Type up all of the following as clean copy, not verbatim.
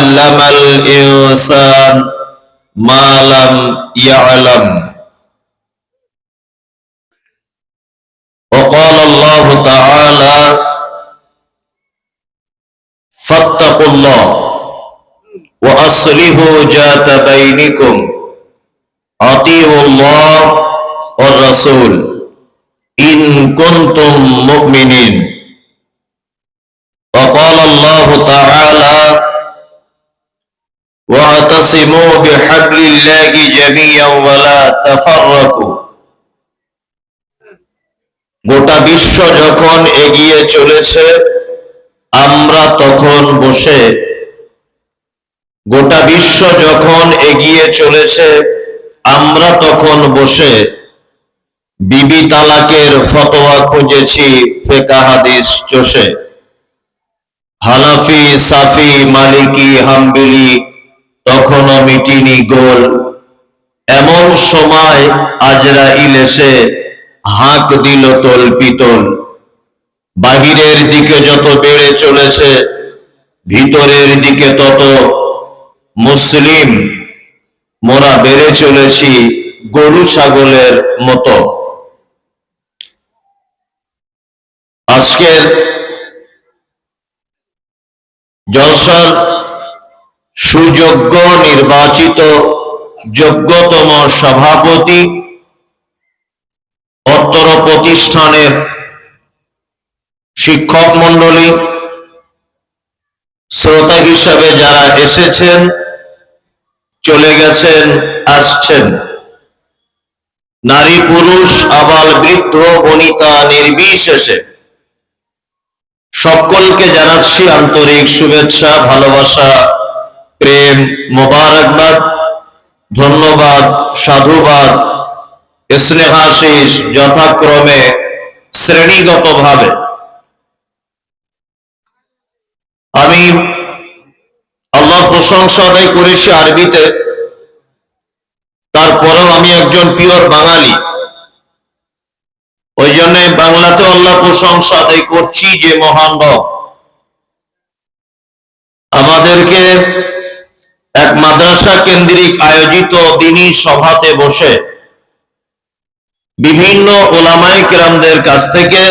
আল্লামাল ইনসান মা লাম ইয়ালাম। وقال الله تعالى فاتقوا الله وأصلحوا ذات بينكم أطيعوا الله والرسول إن كنتم مؤمنين। وقال الله تعالى واعتصموا بحبل الله جميعا ولا تفرقوا। গোটা বিশ্ব যখন এগিয়ে চলেছে আমরা তখন বসে গোটা বিশ্ব যখন এগিয়ে চলেছে আমরা তখন বসে বিবি তালাকের ফতোয়া খুঁজেছি ফিকহ হাদিস চষে। হানাফি সাফি মালিকি হাম্বলি তখনও মিটিনি গোল। এমন সময় আজরাইল এসে হাঁক দিল তলপিতল। বাহিরের দিকে যত বেড়ে চলেছে ভিতরের দিকে তত মুসলিম মোরা বেড়ে চলেছি গরু ছাগলের মতো। আজকের জলসার সুযোগ্য নির্বাচিত যোগ্যতম সভাপতি অত্তর প্রতিষ্ঠানের শিক্ষক মণ্ডলী, শ্রোতা হিসাবে যারা এসেছেন চলে গেছেন আসছেন, নারী পুরুষ আবাল বৃদ্ধ বনিতা নির্বিশেষে সকলকে জানাচ্ছি আন্তরিক শুভেচ্ছা, ভালোবাসা, প্রেম, মোবারকবাদ, ধন্যবাদ, সাধুবাদ, স্নেহাশিস যথাক্রমে শ্রেণীগতভাবে। আমি আল্লাহ প্রশংসা আদায় করেছি আরবিতে, তারপরেও আমি একজন পিওর বাঙালি, ওই জন্য বাংলাতে আল্লাহ প্রশংসা আদায় করছি যে মহান রব আমাদেরকে এক মাদ্রাসা কেন্দ্রিক আয়োজিত দ্বীনী সভাতে বসে বিভিন্ন উলামায়ে কেরামদের কাছ থেকে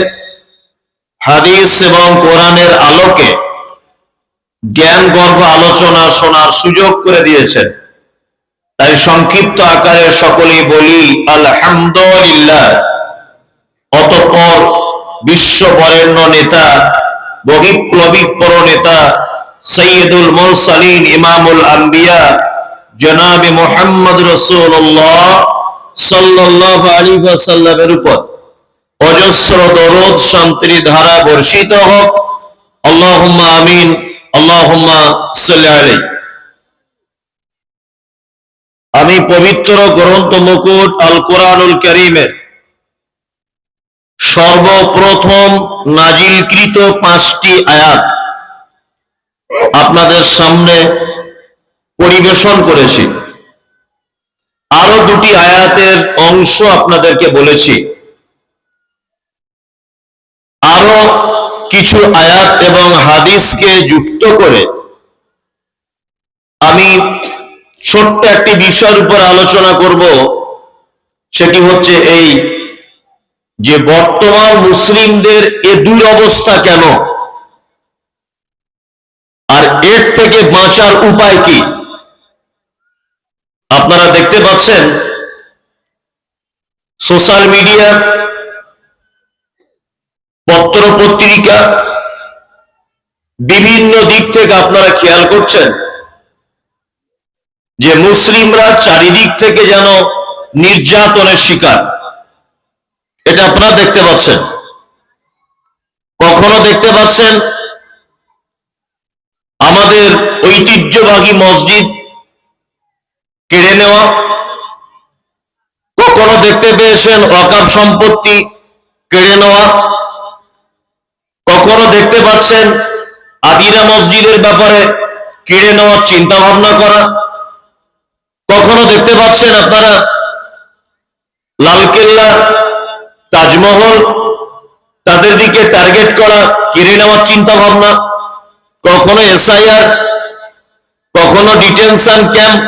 হাদিস এবং কোরআনের আলোকে জ্ঞান গর্ভ আলোচনা শোনার সুযোগ করে দিয়েছেন। তাই সংক্ষিপ্ত আকারে সকলেই বলি আলহামদুলিল্লাহ। অতঃপর বিশ্ব বরেণ্য নেতা, বহিপ্লবিক নেতা, সৈয়দুল মুরসালিন ইমামুল আম্বিয়া জনাবে মুহাম্মদ রাসূলুল্লাহ সাল্লাল্লাহু আলাইহি ওয়াসাল্লামের উপর অজস্র দরুদ শান্তির ধারা বর্ষিত হোক। আল্লাহুম্মা আমিন, আল্লাহুম্মা সাল্লি আলাইহি। আমি পবিত্র গ্রন্থ মুকুট আল কোরআনুল কারীমের সর্বপ্রথম নাজিলকৃত 5টি আয়াত আপনাদের সামনে পরিবেশন করেছি। আরো 2টি আয়াতের অংশ আপনাদেরকে বলেছি। আরো কিছু আয়াত এবং হাদিসকে যুক্ত করে আমি ছোট্ট একটি বিষয়ের উপর আলোচনা করব। সেটি হচ্ছে এই যে বর্তমান মুসলিমদের এ দুরবস্থা কেন, আর এর থেকে বাঁচার উপায় কি। আপনারা দেখতে পাচ্ছেন সোশ্যাল মিডিয়া, পত্র পত্রিকা, বিভিন্ন দিক থেকে আপনারা খেয়াল করছেন যে মুসলিমরা চারিদিক থেকে যেন নির্যাতনের শিকার। এটা আপনারা দেখতে পাচ্ছেন। কখনো দেখতে পাচ্ছেন আমাদের ঐতিহ্যবাহী মসজিদ কেড়ে নেওয়া, কখনো দেখতে পেয়েছেন ওয়াকফ সম্পত্তি কেড়ে নেওয়া, কখনো দেখতে পাচ্ছেন আদিনা মসজিদের ব্যাপারে কেড়ে নেওয়ার চিন্তা ভাবনা করা, কখনো দেখতে পাচ্ছেন আপনারা লালকেল্লা, তাজমহল, তাদের দিকে টার্গেট করা, কেড়ে নেওয়ার চিন্তা ভাবনা, কখনো এসআইআর, কখনো ডিটেনশন ক্যাম্প,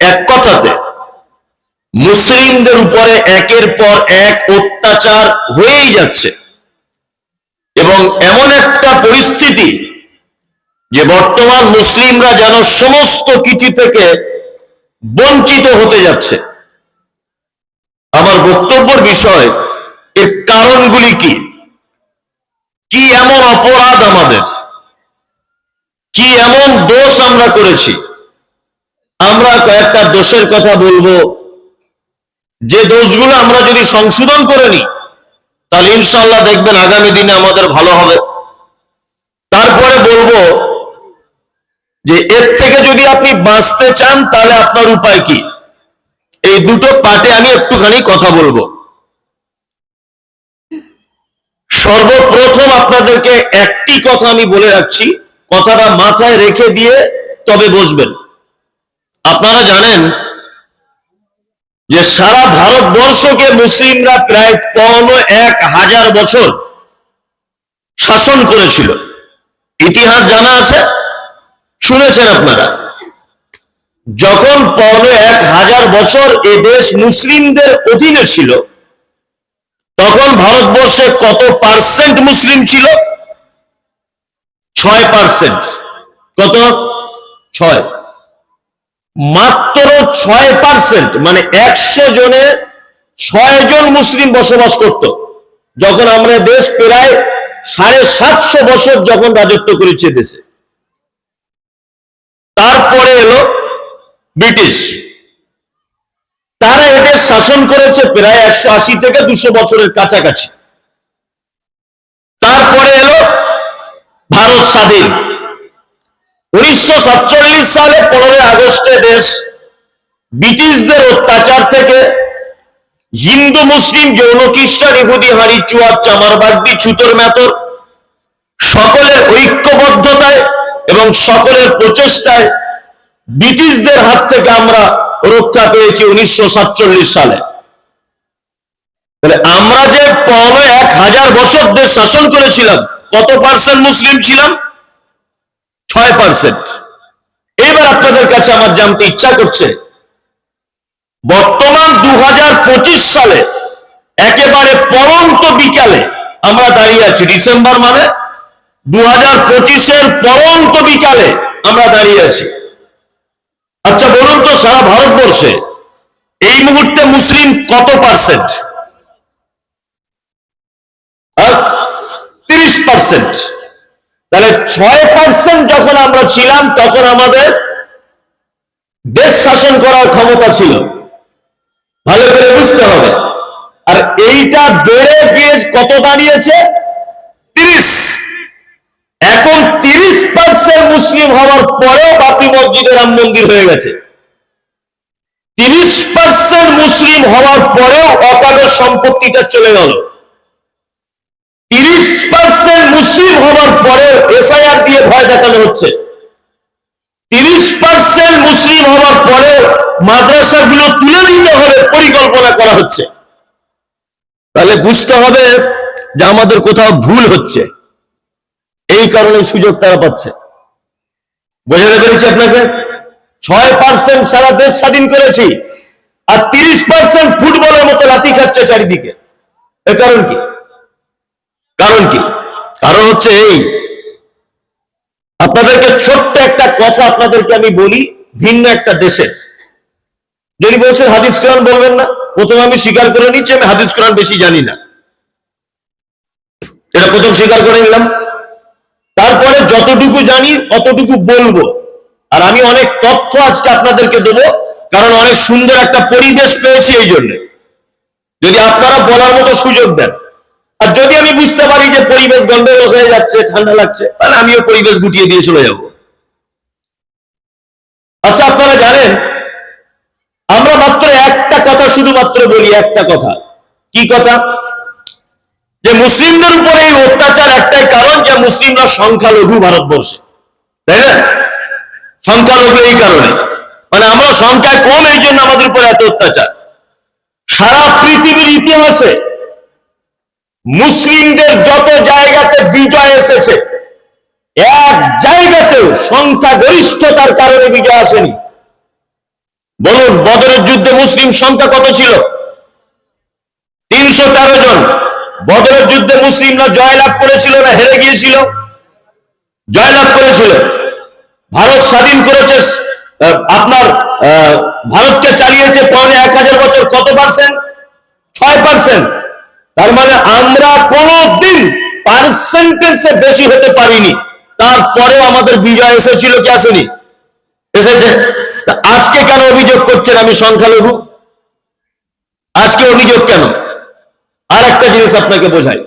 এক কথাতে মুসলিমদের উপরে একের পর এক অত্যাচার হয়েই যাচ্ছে। এবং এমন একটা পরিস্থিতি যে বর্তমান মুসলিমরা যেন সমস্ত কিছু থেকে বঞ্চিত হতে যাচ্ছে। আমার বক্তব্যের বিষয়, এর কারণগুলি কি? কি এমন অপরাধ আমাদের, কি এমন দোষ আমরা করেছি? আমরা কয়েকটা দোষের কথা বলবো, যে দোষগুলো আমরা যদি সংশোধন করে নিই তাহলে ইনশাআল্লাহ দেখবেন আগামী দিনে আমাদের ভালো হবে। তারপরে বলবো যে এর থেকে যদি আপনি বাঁচতে চান তাহলে আপনার উপায় কি। এই দুটো পার্টে আমি একটুখানি কথা বলবো। সর্বপ্রথম আপনাদেরকে একটি কথা আমি বলে রাখছি, কথাটা মাথায় রেখে দিয়ে তবে বসবেন। আপনারা জানেন যে সারা ভারতবর্ষকে মুসলিমরা প্রায় ৫১,০০০ বছর শাসন করেছিল। ইতিহাস জানা আছে, শুনেছেন আপনারা। যখন ৫১,০০০ বছর এ দেশ মুসলিমদের অধীনে ছিল, তখন ভারতবর্ষে কত পার্সেন্ট মুসলিম ছিল? ৬%। কত? ৬। মাত্র ৬%, মানে ১০০ জনে ৬ জন মুসলিম বসবাস করত। যখন আমরা দেশ প্রায় ৭৫০ বছর যখন রাজত্ব করেছে দেশে। তারপরে এলো ব্রিটিশ, তারা এদের শাসন করেছে প্রায় ১৮০ থেকে ২০০ বছরের কাছাকাছি। তারপরে এলো ভারত স্বাধীন। ১৯৪৭ সালে ১৫ই আগস্টে দেশ ব্রিটিশদের অত্যাচার থেকে হিন্দু মুসলিম যৌন খ্রিস্টান ইহুদি হাঁড়ি চুয়ার চামার বাগদি ছুতোর মেতর সকলের ঐক্যবদ্ধতায় এবং সকলের প্রচেষ্টায় ব্রিটিশদের হাত থেকে আমরা রক্ষা পেয়েছি ১৯৪৭ সালে। তাহলে আমরা যে ৫১,০০০ বছর দেশ শাসন করেছিলাম, কত পার্সেন্ট মুসলিম ছিলাম? ৬%। এবার আপনাদের কাছে আমার জানতে ইচ্ছা করছে, বর্তমান ২০২৫ সালে একেবারে পরন্ত বিকালে আমরা দাঁড়িয়ে আছি। ডিসেম্বর মানে ২০২৫-এর পরন্ত বিকালে আমরা দাঁড়িয়ে আছি। আচ্ছা বলুন তো, সারা ভারতবর্ষে এই মুহূর্তে মুসলিম কত পার্সেন্ট? ৩০%। তাহলে ৬% যখন আমরা ছিলাম তখন আমাদের দেশ শাসন করার ক্ষমতা ছিল, ভালো করে বুঝতে হবে। আর এইটা বেড়ে গিয়ে কত দাঁড়িয়েছে? ৩০। এখন ৩০% মুসলিম হওয়ার পরেও বাবরি মসজিদে রাম মন্দির হয়ে গেছে। ৩০% মুসলিম হওয়ার পরেও অকালের সম্পত্তিটা চলে গেল। ৩০% মুসলিম হওয়ার পরেও এসআইআর দিয়ে ভয় দেখানো হচ্ছে। ৩০% মুসলিম হওয়ার পরেও মাদ্রাসাগুলো তুলে দিতে হবে পরিকল্পনা করা হচ্ছে। তাহলে বুঝতে হবে যে আমাদের কোথাও ভুল হচ্ছে। এই কারণে সুযোগ তারা পাচ্ছে। বোঝাতে পেরেছি আপনাকে? ৬% সারা দেশ স্বাধীন করেছি, আর ৩০% ফুটবলের মতো লাথি খাচ্ছে চারিদিকে। এর কারণ কি? কারণ কি? কারণ হচ্ছে এই, আপনাদেরকে ছোট্ট একটা কথা আপনাদেরকে আমি বলি, ভিন্ন একটা দেশের। যদি বলছেন হাদিস কোরআন বলবেন না, প্রথমে আমি স্বীকার করে নিচ্ছি আমি হাদিস কোরআন বেশি জানি না, এটা প্রথম স্বীকার করে নিলাম। তারপরে যতটুকু জানি অতটুকু বলবো। আর আমি অনেক তথ্য আজকে আপনাদেরকে দেবো, কারণ অনেক সুন্দর একটা পরিবেশ পেয়েছি এই জন্য। যদি আপনারা বলার মতো সুযোগ দেন, আর যদি আমি বুঝতে পারি যে পরিবেশ গন্ডগোল হয়ে যাচ্ছে, ঠান্ডা লাগছে, তাহলে আমিও পরিবেশ গুটিয়ে দিয়ে চলে যাব। আচ্ছা আপনারা জানেন, আমরা মাত্র একটা কথা শুধুমাত্র বলি, একটা কথা। কি কথা? যে মুসলিমদের উপরে এই অত্যাচার একটাই কারণ, যে মুসলিমরা সংখ্যালঘু ভারতবর্ষে, তাই না? সংখ্যালঘু এই কারণে, মানে আমরা সংখ্যায় কম, এই জন্য আমাদের উপরে এত অত্যাচার। সারা পৃথিবীর ইতিহাসে মুসলিমদের যত জায়গাতে বিজয় এসেছে, এক জায়গাতেও সংখ্যাগরিষ্ঠতার কারণে বিজয় আসেনি। বলুন, বদরের যুদ্ধে মুসলিম সংখ্যা কত ছিল? 313 জন। বদরের যুদ্ধে মুসলিমরা জয়লাভ করেছিল না হেরে গিয়েছিল? জয়লাভ করেছিল। ভারত স্বাধীন করেছে, আপনার ভারতকে চালিয়েছে 1000 বছর, কত পার্সেন্ট? 6%। তার মানে আমরা কোনদিন পার্সেন্টেজে বেশি হতে পারিনি, তারপরেও আমাদের বিজয় এসেছিল কি আসেনি? এসেছে। আজকে কেন অভিযোগ করছেন আমি সংখ্যালঘু? আজকে অভিযোগ কেন? আর একটা জিনিস আপনাকে বোঝাই,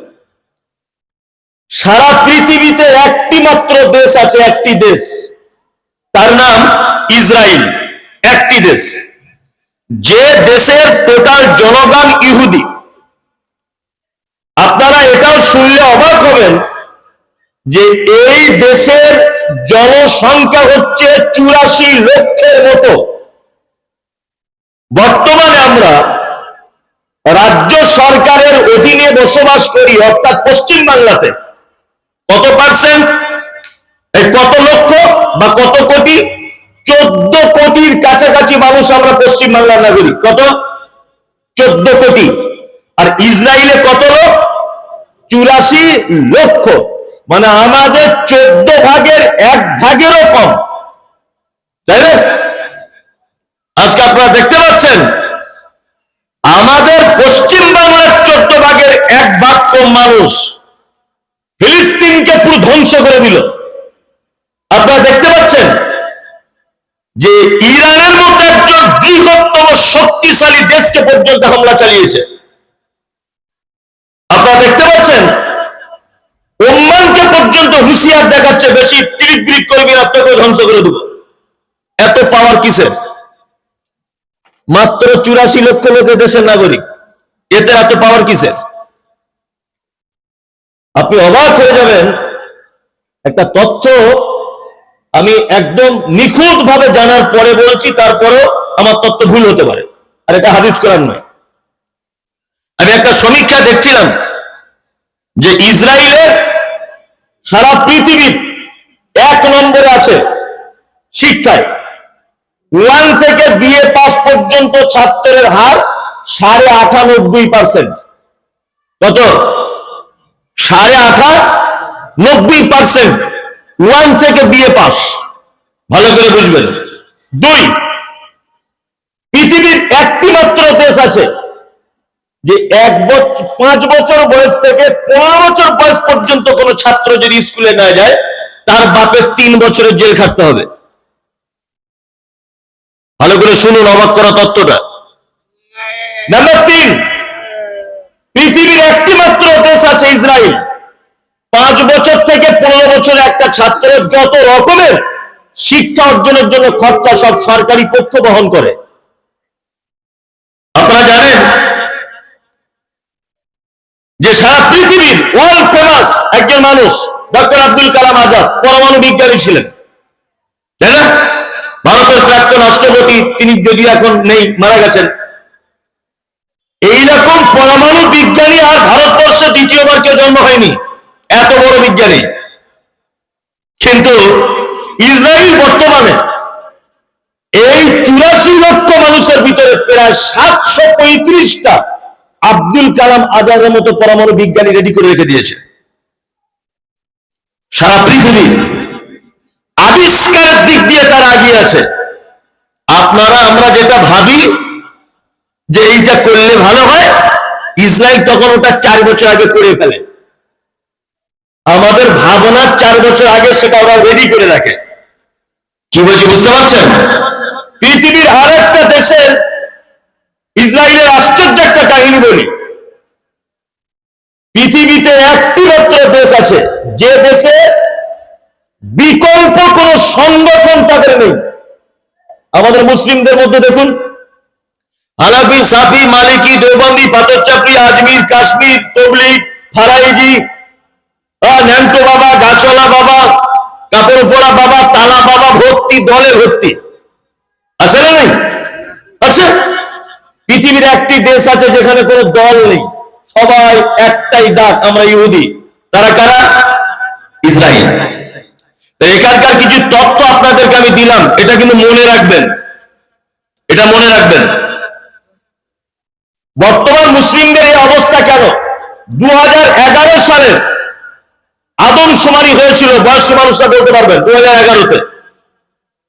সারা পৃথিবীতে একটি মাত্র দেশ আছে, একটি দেশ, তার নাম ইসরায়েল। একটি দেশ, যে দেশের টোটাল জনগণ ইহুদি। আপনারা এটাও শুনলে অবাক হবেন যে এই দেশের জনসংখ্যা হচ্ছে 84 লক্ষের মতো। বর্তমানে আমরা রাজ্য সরকারের অধীনে বসবাস করি, অর্থাৎ পশ্চিম বাংলাতে। কত পার্সেন্ট? কত লক্ষ বা কত কোটি? 14 কোটির কাছাকাছি মানুষ আমরা পশ্চিম বাংলার নাগরিক। কত? 14 কোটি। আর ইসরায়েলে কত লোক? 84 লক্ষ। মানে আমাদের 14 ভাগের 1 ভাগেরও কম, তাই না? আজকে আপনারা দেখতে পাচ্ছেন আমাদের পশ্চিম বাংলার 14 ভাগের 1 ভাগ কম মানুষ ফিলিস্তিনকে পুরো ধ্বংস করে দিল। আপনারা দেখতে পাচ্ছেন যে ইরানের মতো একজন বৃহত্তম শক্তিশালী দেশকে পর্যন্ত হামলা চালিয়েছে। আপনারা দেখতে পাচ্ছেন ওমানকে পর্যন্ত হুঁশিয়ার দেখাচ্ছে, বেশি তিরিক করবি না, তোকে ধ্বংস করে দেব। এত পাওয়ার কিসের? মাত্র 84 লক্ষ লোকের দেশের নাগরিক, এতে এত পাওয়ার কিসের? আপনি অবাক হয়ে যাবেন। একটা তথ্য আমি একদম নিখুঁত ভাবে জানার পরে বলছি, তারপরেও আমার তথ্য ভুল হতে পারে, আর এটা হাদিস কোরআন নয়। আমি একটা সমীক্ষা দেখছিলাম যে ইসরায়েলে সারা পৃথিবীর 1 নম্বরে আছে শিক্ষায়। 1 থেকে বিএ পাস পর্যন্ত ছাত্রের হার 98.5%। কত? 98.5%। 1 থেকে বিএ পাস, ভালো করে বুঝবেন। 2, পৃথিবীর একটি মাত্র দেশ আছে যে 5 বছর বয়স থেকে 15 বছর বয়স পর্যন্ত কোন ছাত্র যদি স্কুলে না যায়, তার বাপের 3 বছরের জেল খাটতে হবে। ভালো করে শুনুন অবাক করা তথ্যটা। নাম্বার 3, পৃথিবীর একটি মাত্র দেশ আছে ইসরায়েল, 5 বছর থেকে 15 বছরের একটা ছাত্রের যত রকমের শিক্ষা অর্জনের জন্য খরচা সব সরকারি পক্ষ বহন করে। আপনারা জানেন যে সারা পৃথিবীর ওয়ার্ল্ড ফেমাস একজন মানুষ ডক্টর আব্দুল কালাম আজাদ পরমাণু বিজ্ঞানী ছিলেন, তাই না? ভারতের প্রাক্তন রাষ্ট্রপতি, তিনি যদি এখন নেই, মারা গেছেন। এইরকম পরমাণু বিজ্ঞানী আর ভারতবর্ষে দ্বিতীয়বার কেউ জন্ম হয়নি, এত বড় বিজ্ঞানী। কিন্তু ইসরায়েল বর্তমানে এই 84 লক্ষ মানুষের ভিতরে প্রায় 735টা আব্দুল কালাম আজাদের মতো পরমাণু বিজ্ঞানী রেডি করে রেখে দিয়েছে। সারা পৃথিবীর আবিষ্কারের দিক দিয়ে তারা এগিয়ে আছে। আমরা যেটা ভাবি যে এইটা করলে ভালো হয়, ইসরায়েল তখন ওটা 4 বছর আগে করে ফেলে। আমাদের ভাবনার 4 বছর আগে সেটা ওরা রেডি করে রাখে। কি বলছি বুঝতে পারছেন? পৃথিবীর আর একটা দেশের ইসরায়েলের আশ্চর্য একটা কাহিনী বলি। পৃথিবীতে একটি মাত্র দেশ আছে যে দেশে বিকল্প কোন সংগঠন তাদের নেই। আমাদের মুসলিমদের মধ্যে দেখুন, হানাফি, সাফি, মালিকি, দেওবন্দি, পাথরচাপড়ি, আজমির, কাশ্মীর, তবলিগ, ফারাইজি, ন্যান্টো বাবা, গাছওয়ালা বাবা, কাপড় পরা বাবা, তালা বাবা, ভর্তি দলে ভর্তি আছে না? নেই? আছে। পৃথিবীর একটি দেশ আছে যেখানে কোনো দল নেই, সবাই একটাই ডাক, আমরা ইহুদি। তারা কারা? ইসরায়েল। এখানকার কিছু তথ্য আপনাদেরকে আমি দিলাম, এটা কিন্তু মনে রাখবেন, এটা মনে রাখবেন। বর্তমান মুসলিমদের এই অবস্থা কেন? 2011 সালে আদমশুমারি হয়েছিল, বয়স্ক মানুষরা বলতে পারবেন, 2011-তে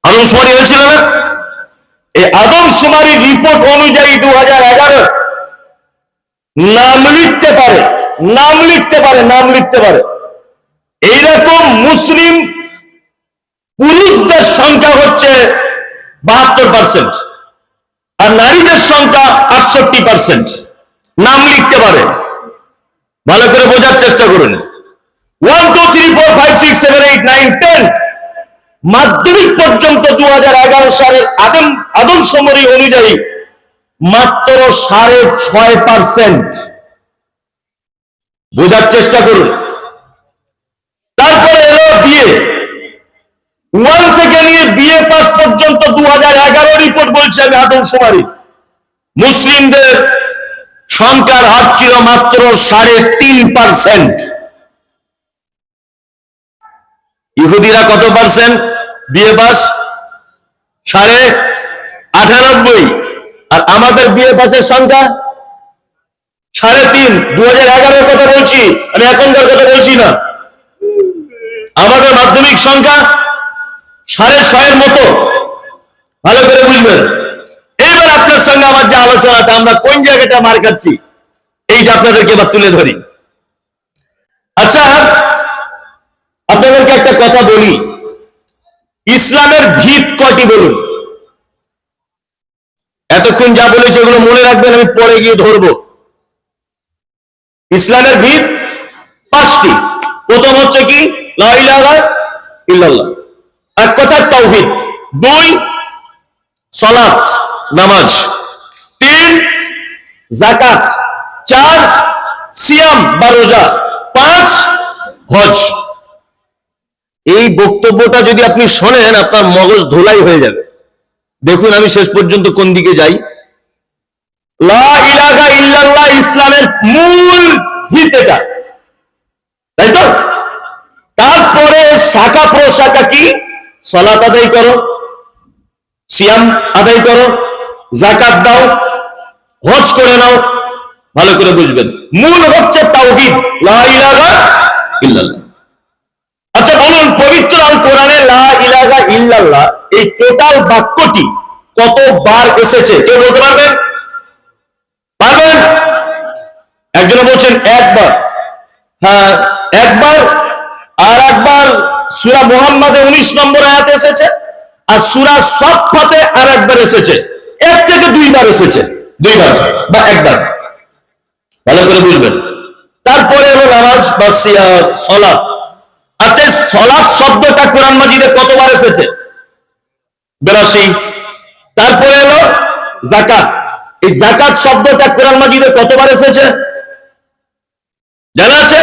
আদমশুমারি হয়েছিল না? এই আদমশুমারি রিপোর্ট অনুযায়ী 2011 নাম লিখতে পারে, নাম লিখতে পারে, নাম লিখতে পারে এইরকম মুসলিম পুরুষদের সংখ্যা হচ্ছে 72%, আর নারীদের সংখ্যা 68%। নাম লিখতে পারে, ভালো করে বোঝার চেষ্টা করুন। 1 2 3 4 5 6 7 8 9 10 মাধ্যমিক পর্যন্ত 2011 সালের আদমশুমারি অনুযায়ী মাত্র 6.5%। বোঝার চেষ্টা করুন। তারপরে এলো বিয়ে, 1 থেকে নিয়ে বিয়ে পাস পর্যন্ত 2011 রিপোর্ট বলছে আমি আদমশুমারি মুসলিমদের সংখ্যার হার ছিল মাত্র 3.5%। ইহুদিরা কত পার্সেন্ট বিয়ে পাস? 98.5। আর আমাদের বিয়ে পাসের সংখ্যা 3.5। 2011 কথা বলছি, আমি এখনকার কথা বলছি না। আমাদের মাধ্যমিক সংখ্যা 6.5 মতো, ভালো করে বুঝবেন। এবার আপনার সঙ্গে আমার যে আলোচনাটা, আমরা কোন জায়গাটা মার খাচ্ছি এইটা আপনাদেরকে এবার তুলে ধরি। আচ্ছা, আপনাদেরকে একটা কথা বলি, ইসলামের ভিত কয়টি বলুন? এতক্ষণ যা বলেছি ওগুলো মনে রাখবেন, আমি পরে গিয়ে ধরবো। ইসলামের ভিত 5টি। প্রথম হচ্ছে কি? লা ইলাহা ইল্লাল্লাহ, এক কথা তাওহীদ। 2 সালাত নামাজ, 3 যাকাত, 4 সিয়াম বা রোজা, 5 হজ। এই বক্তব্যটা যদি আপনি শোনেন আপনার মগজ ধোলাই হয়ে যাবে। দেখুন আমি শেষ পর্যন্ত কোন দিকে যাই। লা ইলাহা ইল্লাল্লাহ ইসলামের মূল ভিত, এটা তাই তো? তারপরে শাখা প্রশাখা কি? সালাত আদায় করো, সিয়াম আদায় করো, যাকাত দাও, হজ করে নাও। ভালো করে বুঝবেন, মূল হচ্ছে তাওহীদ, লা ইলাহা ইল্লাল্লাহ। আচ্ছা বলুন, পবিত্র আল কোরআনে লা ইলাহা ইল্লাল্লাহ এই টোটাল বাক্যটি কতবার এসেছে কেউ বলতে পারবেন? পারবেন? একজনে বলছেন একবার, হ্যাঁ একবার। আর একবার সূরা মুহাম্মাদে 19 নম্বর আয়াতে এসেছে, আর সূরা সাফফাতে আর একবার এসেছে। 1 থেকে 2 বার এসেছে, 2 বার বা একবার, ভালো করে বুঝবেন। তারপরে হলো নামাজ বা সালাত। আচ্ছা, সালাত শব্দটা কোরআন মাজিদে কতবার এসেছে? 82। তারপরে হলো যাকাত, এই যাকাত শব্দটা কোরআন মাজিদে কতবার এসেছে জানা আছে?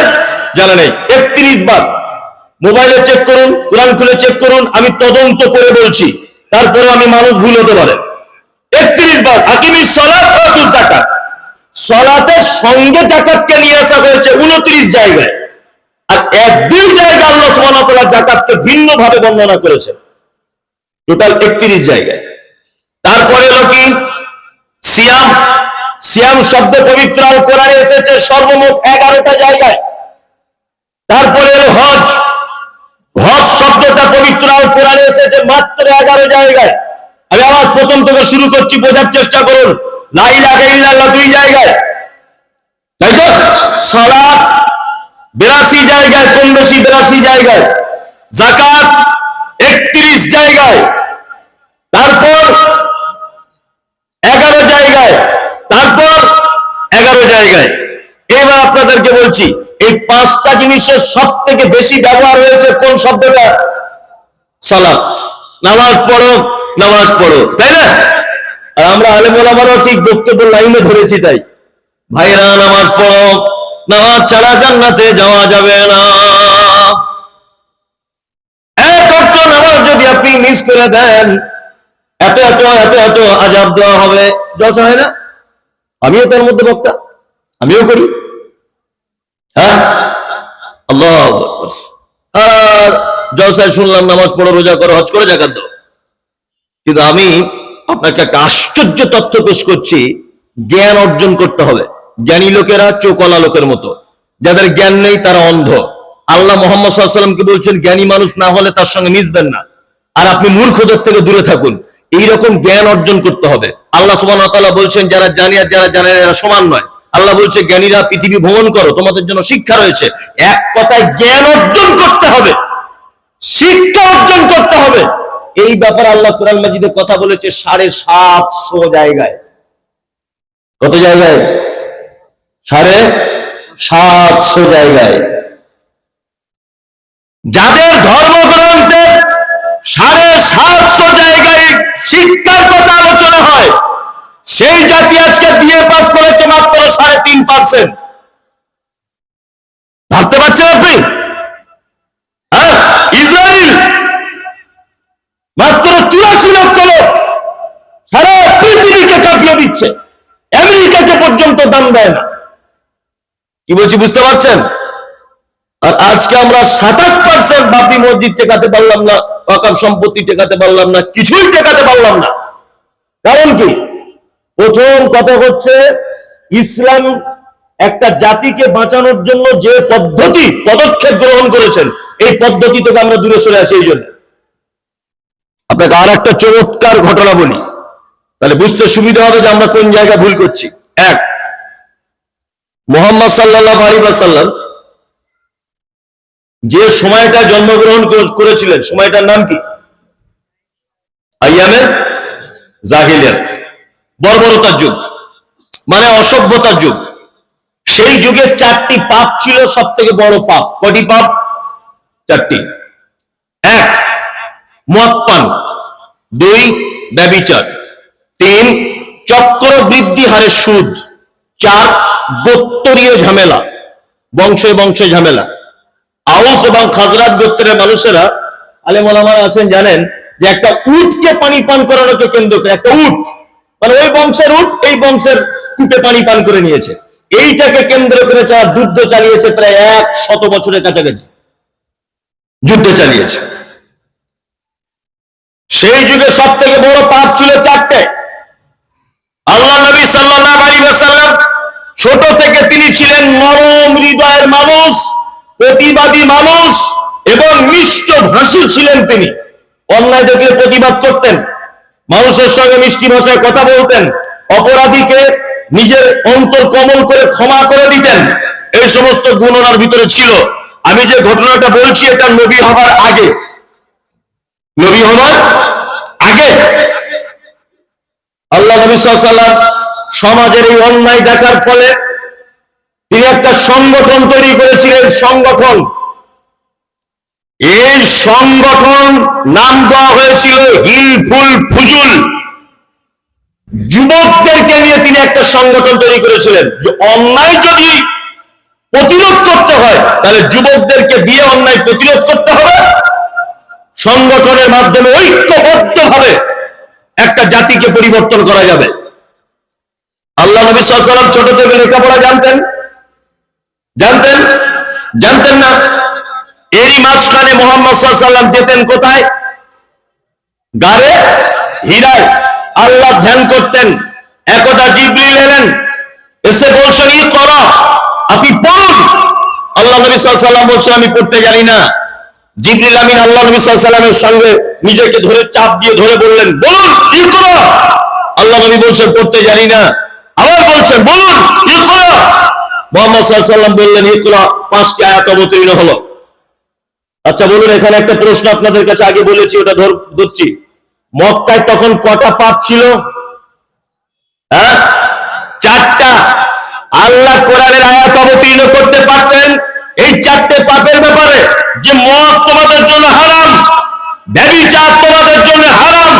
জানা নেই। 31 বার। মোবাইলে চেক করুন, কোরআন খুলে চেক করুন, আমি তদন্ত করে বলছি, তারপরে আমি মানুষ ভুল হতে পারে। 31 বার আকিমিস সালাত ওয়া আতুজ যাকাত। সালাতের সঙ্গে যাকাতকে নিয়ে আসা হয়েছে 29 জায়গায়, আর 1-2 জায়গায় আল্লাহ সুবহানাহু ওয়া তাআলা যাকাতকে ভিন্নভাবে বর্ণনা করেছেন, টোটাল 31 জায়গায়। তারপরে হলো কি? সিয়াম। সিয়াম শব্দ পবিত্র আল কোরআনে এসেছে সর্বমোট 11টা জায়গায়। তারপরে হলো হজ। হজ শব্দটা পবিত্র আল কোরআনে এসেছে মাত্র 11 জায়গায়। আমি আমার প্রথম থেকে শুরু করছি, বোঝার চেষ্টা করুন। লা ইলাহা ইল্লাল্লাহ 2 জায়গায়, তাই তো? সালাত 82 জায়গায়, কম বেশি 82 জায়গায়। যাকাত 31 জায়গায়। তারপর 11 জায়গায়, তারপর 11 জায়গায়। এবার আপনাদেরকে বলছি, এই 5টা জিনিসের সব থেকে বেশি ব্যবহার হয়েছে কোন শব্দটা? সালাত। নামাজ পড়ো, নামাজ পড়ো, তাই না? আর আমরা আলেম ওলামারাও ঠিক বক্তব্য লাইনে ধরেছি, তাই ভাইরা নামাজ পড়ো, নামাজ ছাড়া জান্নাতে যাওয়া যাবে না। এক ওয়াক্ত নামাজ যদি আপনি মিস করে দেন, এত এত এত এত আযাব দেওয়া হবে। জলসা হয় না? আমিও তার মধ্যে বক্তা, আমিও করি। হ্যাঁ, আল্লাহু আকবার। আর জলসায় শুনলাম নামাজ পড়ো, রোজা করো, হজ করে, জাকাত দাও। কিন্তু আমি আপনাকে একটা আশ্চর্য তথ্য পেশ করছি, জ্ঞান অর্জন করতে হবে। জ্ঞানী লোকেরা চোখওয়ালা লোকের মতো, যাদের জ্ঞান নেই তারা অন্ধ। আল্লাহ মুহাম্মদ সাল্লাল্লাহু আলাইহি ওয়াসাল্লামকে বলছেন জ্ঞানী মানুষ না হলে তার সঙ্গে মিশবেন না, আর আপনি মূর্খদের থেকে দূরে থাকুন। এইরকম জ্ঞান অর্জন করতে হবে। আল্লাহ সুবহানাহু ওয়া তাআলা বলছেন যারা জানে আর যারা জানে না এরা সমান নয়। আল্লাহ বলছে জ্ঞানীরা পৃথিবী ভ্রমণ করো, তোমাদের জন্য শিক্ষা রয়েছে। এক কথায় জ্ঞান অর্জন করতে হবে, শিক্ষা অর্জন করতে হবে। এই ব্যাপারে আল্লাহ কোরআন মাজিদে কথা বলেছে 750 জায়গায়। কত জায়গায়? 750 জায়গায়। যাদের ধর্মগ্রন্থে 750 জায়গায় শিক্ষার কথা আলোচনা হয়, সেই জাতি আজকে বিএ পাস করেছে মাত্র 3.5%। ভাবতে পারছেন আপনি? ইসরায়েল মাত্র 84 লক্ষ লোক সারা পৃথিবীকে কাঁপিয়ে দিচ্ছে, আমেরিকাকে পর্যন্ত দাম দেয় না। কি বলছি বুঝতে পারছেন? আর আজকে আমরা 27% বাবরি মসজিদ টেকাতে পারলাম না, ওয়াকফ সম্পত্তি টেকাতে পারলাম না, কিছুই টেকাতে পারলাম না। কারণ কি? প্রথম কথা হচ্ছে ইসলাম একটা জাতিকে বাঁচানোর জন্য যে পদক্ষেপ গ্রহণ করেছেন, এই পদ্ধতি থেকে আমরা দূরে সরে আসি। এই জন্য আপনাকে আর একটা চমৎকার ঘটনা বলি, তাহলে বুঝতে সুবিধা হবে যে আমরা কোন জায়গায় ভুল করছি। এক, মুহাম্মদ সাল্লাল্লাহু আলাইহি ওয়াসাল্লাম যে সময়টা জন্মগ্রহণ করেছিলেন, সময়টার নাম কি? আইয়ামে জাহিলিয়াত, বর্বরতার যুগ, মানে অসভ্যতার যুগ। সেই যুগে 4টি পাপ ছিল সব থেকে বড় পাপ। কটি পাপ? 4টি। 1, মদ পান। 2, ব্যভিচার। 3, চক্রবৃদ্ধি হারে সুদ। 4, গোত্রীয় ঝামেলা, বংশে বংশে ঝামেলা। আউস এবং খাজরাজ গোত্রের মানুষেরা, আলেম ওলামারা আছেন জানেন, যে একটা উটকে পানি পান করানোকে কেন্দ্র করে, একটা উট মানে ওই বংশের উট এই বংশের কূপে পানি পান করে নিয়েছে, এইটাকে কেন্দ্র করে যারা যুদ্ধ চালিয়েছে, প্রায় 100 বছরের কাছাকাছি যুদ্ধ চালিয়েছে। সেই যুগে সব থেকে বড় পাপ ছিল 4টে। আল্লাহ নবী সাল্লাল্লাহু আলাইহি ওয়াসাল্লাম ছোট থেকে তিনি ছিলেন নরম হৃদয়ের মানুষ, প্রতিবাদী মানুষ এবং মিষ্ট ভাষী ছিলেন। তিনি অন্যায় দেখলে প্রতিবাদ করতেন, মানুষের সঙ্গে মিষ্টি ভাষায় কথা বলতেন, অপরাধীকে নিজের অন্তর কোমল করে ক্ষমা করে দিতেন। এই সমস্ত গুণ ওনার ভিতরে ছিল। আমি যে ঘটনাটা বলছি এটা নবী হবার আগে, নবী হবার আগে আল্লাহ নবী সাল্লাল্লাহু আলাইহি ওয়াসাল্লাম সমাজের এই অন্যায় দেখার ফলে তিনি একটা সংগঠন তৈরি করেছিলেন। সংগঠন, এই সংগঠন নাম দেওয়া হয়েছিল হিলফুল ফুজুল। যুবকদেরকে নিয়ে তিনি একটা সংগঠন তৈরি করেছিলেন যে অন্যায় যদি প্রতিরোধ করতে হয় তাহলে যুবকদেরকে দিয়ে অন্যায় প্রতিরোধ করতে হবে। সংগঠনের মাধ্যমে ঐক্যবদ্ধভাবে একটা জাতিকে পরিবর্তন করা যাবে। আল্লাহ নবী সাল্লাল্লাহু আলাইহি ওয়াসাল্লাম ছোট থেকে লেখাপড়া জানতেন? জানতেন? জানতেন না? এরই মাঝখানে মুহাম্মদ সাল্লাল্লাহু আলাইহি ওয়াসাল্লাম যেতেন কোথায়? গারে হিরায় আল্লাহ ধ্যান করতেন। একদা জিবরিল এলেন, এসে বলছেন ইকরা, আপনি পড়ুন। আল্লাহ নবী সাল্লাল্লাহু আলাইহি ওয়াসাল্লাম বলছেন আমি পড়তে জানি না। জিবরিল আমিন আল্লাহ নবী সাল্লাল্লাহু আলাইহি ওয়াসাল্লামের সঙ্গে নিজেকে ধরে চাপ দিয়ে ধরে বললেন, বলুন ইকরা। আল্লাহ নবী বলছেন পড়তে জানি না। আবার বলছেন বলুন ইকরা। মুহাম্মদ সাল্লাল্লাহু আলাইহি ওয়াসাল্লাম বললেন ইকরা, 5টি আয়াত অবতীর্ণ হলো। আচ্ছা বলুন, এখানে একটা প্রশ্ন আপনাদের কাছে আগে বলেছি, ওটা ধরছি। মক্কায় তখন কটা পাপ ছিল? 4টা। আল্লাহ কোরআনের আয়াত অবতীর্ণ করতে পারতেন এই 4টে পাপের ব্যাপারে, যে মদ তোমাদের জন্য হারাম, ব্যভিচার তোমাদের জন্য হারাম,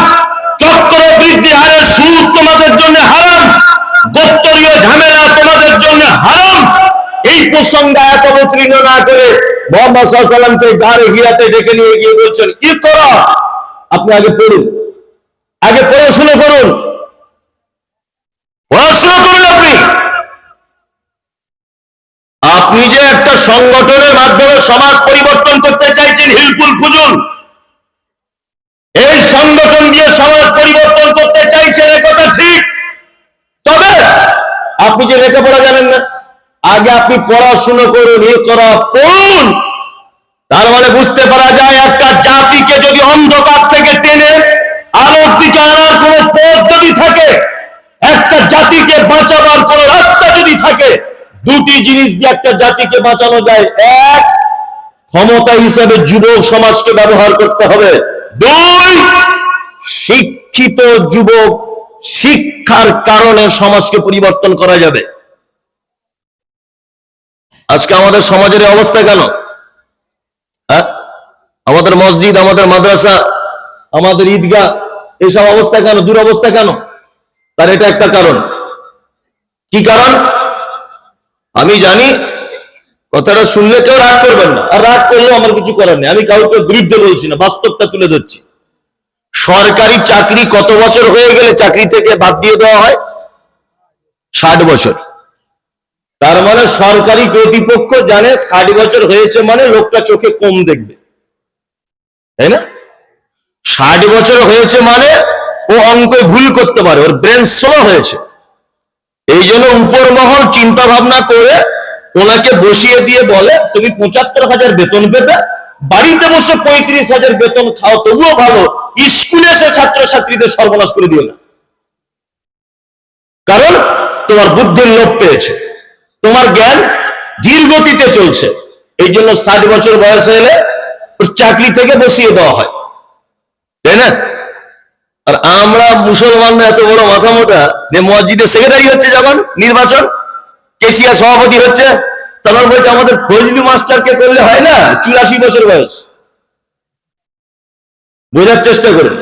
চক্রবৃদ্ধি হারে সুদ তোমাদের জন্য হারাম, গোত্রীয় ঝামেলা তোমাদের জন্য হারাম। এই প্রসঙ্গে আয়াত অবতীর্ণ না করে মুহাম্মদ সাল্লাল্লাহু আলাইহি ওয়াসাল্লামকে গারে হিরাতে ডেকে নিয়ে গিয়ে বলছেন ইকরা, আপনি আগে পড়ুন, আগে পড়াশোনা করুন। পড়াশোনা করুন। আপনি যে একটা সংগঠনের মাধ্যমে সমাজ পরিবর্তন করতে চাইছেন হিলফুল ফুজুল, এই সংগঠন দিয়ে সমাজ পরিবর্তন করতে চাইছেন, কথা ঠিক। তবে আপনি যে লেখাপড়া জানেন না, আগে আপনি পড়াশুনো করুন, পড়ুন। তার মানে বুঝতে পারা যায় একটা জাতিকে যদি অন্ধকার থেকে টেনে আলোর দিকে আনার কোন পথ যদি থাকে, একটা জাতিকে বাঁচাবার কোন রাস্তা যদি থাকে, দুটি জিনিস দিয়ে একটা জাতিকে বাঁচানো যায়। এক, ক্ষমতা হিসেবে যুবক সমাজকে ব্যবহার করতে হবে। দুই, শিক্ষিত যুবক শিক্ষার কারণে সমাজকে পরিবর্তন করা যাবে। আজকে আমাদের সমাজের অবস্থা কেন? আমাদের মসজিদ, আমাদের মাদ্রাসা, আমাদের ঈদগাহ, এইসব অবস্থা কেন, দুরবস্থা কেন? তার এটা একটা কারণ। কি কারণ? আমি জানি কথাটা শুনলে কেউ রাগ করবেন না, আর রাগ করলেও আমার কিছু করার নেই, আমি কাউকে বিরুদ্ধে বলছি না, বাস্তবটা তুলে ধরছি। সরকারি চাকরি কত বছর হয়ে গেলে চাকরি থেকে বাদ দিয়ে দেওয়া হয়? 60 বছর। তার মানে সরকারি কর্তৃপক্ষ জানে 60 বছর হয়েছে মানে লোকটা চোখে কম দেখবে, তাই না? 60 বছর হয়েছে মানে ও অঙ্কে ভুল করতে পারে, ওর ব্রেন স্লো হয়েছে। এই জন্য উপর মহল চিন্তা ভাবনা করে ওনাকে বসিয়ে দিয়ে বলে, তুমি 75,000 বেতন পেতে, বাড়িতে বসে 35,000 বেতন খাও, তবুও ভালো, স্কুলে এসে ছাত্রছাত্রীদের সর্বনাশ করে দিও না। কারণ তোমার বুদ্ধির লোভ পেয়েছে, তোমার জ্ঞান ধীর গতিতে চলছে, এই জন্য 60 বছর বয়স হলে ওর চাকরি থেকে বসিয়ে দেওয়া হয়, তাই না? আর আমরা মুসলমানরা এত বড় মাথা মোটা যে মসজিদে সেক্রেটারি হচ্ছে, যখন নির্বাচন কেশিয়া সভাপতি হচ্ছে, তখন বলছে আমাদের ফজলি মাস্টারকে করলে হয় না, 84 বছর বয়স। বোঝার চেষ্টা করুন।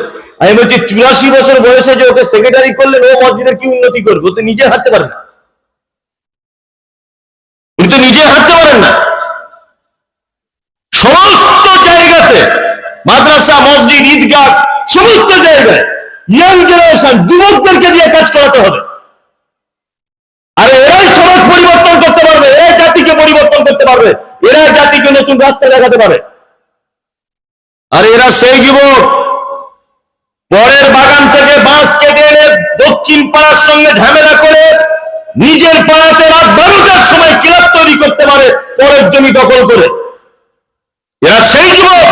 আমি বলছি 84 বছর বয়সে যে ওকে সেক্রেটারি করলেন, ও মসজিদের কি উন্নতি করবে? ও তো নিজে হাঁটতে পারে না, উনি তো নিজে হাঁটতে পারেন না। সমস্ত জায়গাতে, মাদ্রাসা, মসজিদ, ঈদগাহ, সমস্ত জায়গায় ইয়াং জেনারেশন, যুবকদেরকে দিয়ে কাজ করাতে হবে। আর এরাই সমাজ পরিবর্তন করতে পারবে, এরাই জাতিকে পরিবর্তন করতে পারবে, এরাই জাতিকে নতুন রাস্তা দেখাতে পারে। আর এরা সেই যুবক পরের বাগান থেকে বাঁশ কেটে এনে দক্ষিণ পাড়ার সঙ্গে ঝামেলা করে নিজের পাড়াতে রাত 12টার সময় ক্লাব তৈরি করতে পারে, পরের জমি দখল করে। এরা সেই যুবক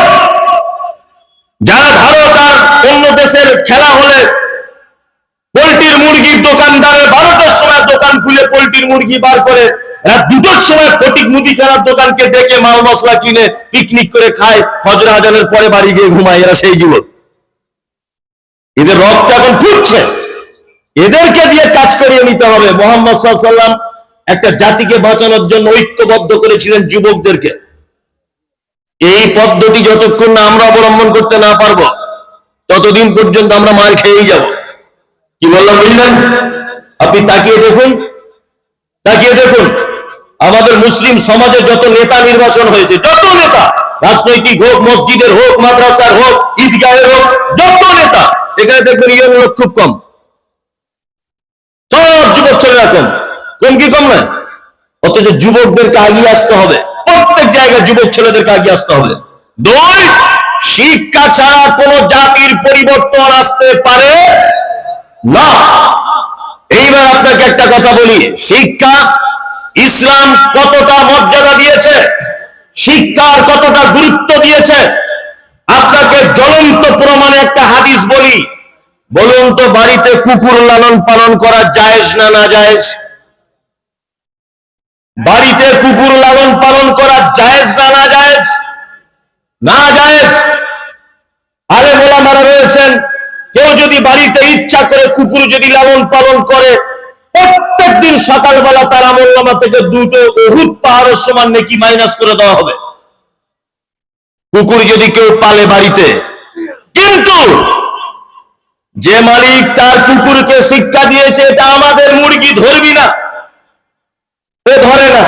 যারা ভারত আর অন্য দেশের খেলা হলে পোল্ট্রির মুরগির দোকানদারের 12টার সময় দোকান খুলে পোল্ট্রির মুরগি বার করে, রাত 2টার সময় ফটিক মুদিখানার দোকানকে ডেকে মাল মশলা কিনে পিকনিক করে খায়, ফজর আজানের পরে বাড়ি গিয়ে ঘুমায়। এরা সেই যুবক, এদের রক্ত এখন ফুটছে, এদেরকে দিয়ে কাজ করিয়ে নিতে হবে। মুহাম্মদ সাল্লাল্লাহু আলাইহি ওয়াসাল্লাম একটা জাতিকে বাঁচানোর জন্য ঐক্যবদ্ধ করেছিলেন যুবকদেরকে। এই পদ্ধতি যতক্ষণ না আমরা অবলম্বন করতে না পারবো, ততদিন পর্যন্ত আমরা মার খেয়েই যাব। কি বললাম বুঝলেন? আপনি তাকিয়ে দেখুন, তাকিয়ে দেখুন আমাদের মুসলিম সমাজে যত নেতা নির্বাচন হয়েছে, যত নেতা, রাজনৈতিক হোক, মসজিদের হোক, মাদ্রাসার হোক, ঈদগাহের হোক, যত নেতা, এখানে দেখবেন ইয়ং লোক খুব কম, সব যুবক ছেলেরা কম। কম কি কম না? অথচ যুবকদেরকে আগিয়ে আসতে হবে, প্রত্যেক জায়গায় যুবক ছেলেদেরকে আগিয়ে আসতে হবে। দুই, শিক্ষা ছাড়া কোন জাতির পরিবর্তন আসতে পারে না। এইবার আপনাকে একটা কথা বলি, শিক্ষা ইসলাম কতটা মর্যাদা দিয়েছে, শিক্ষার কতটা গুরুত্ব দিয়েছে, আপনাকে জ্বলন্ত প্রমাণে একটা হাদিস বলি। বলুন তো, বাড়িতে কুকুর লালন পালন করা জায়েজ না না জায়েজ? বাড়িতে কুকুর লালন পালন করা জায়েজ না না জায়েজ? না জায়েজ। আলেম ওলামারা রয়েছেন, কেউ যদি বাড়িতে ইচ্ছা করে কুকুর যদি লালন পালন করে, প্রত্যেক দিন সকালবেলা তার আমলনামা থেকে 2টো উহুদ পাহাড়ের সমান নেকি মাইনাস করে দেওয়া হবে, কুকুর যদি কেউ পালে বাড়িতে। কিন্তু যে মালিক তার কুকুরকে শিক্ষা দিয়েছে এটা আমাদের মুরগি ধরবি না, ও ধরে না,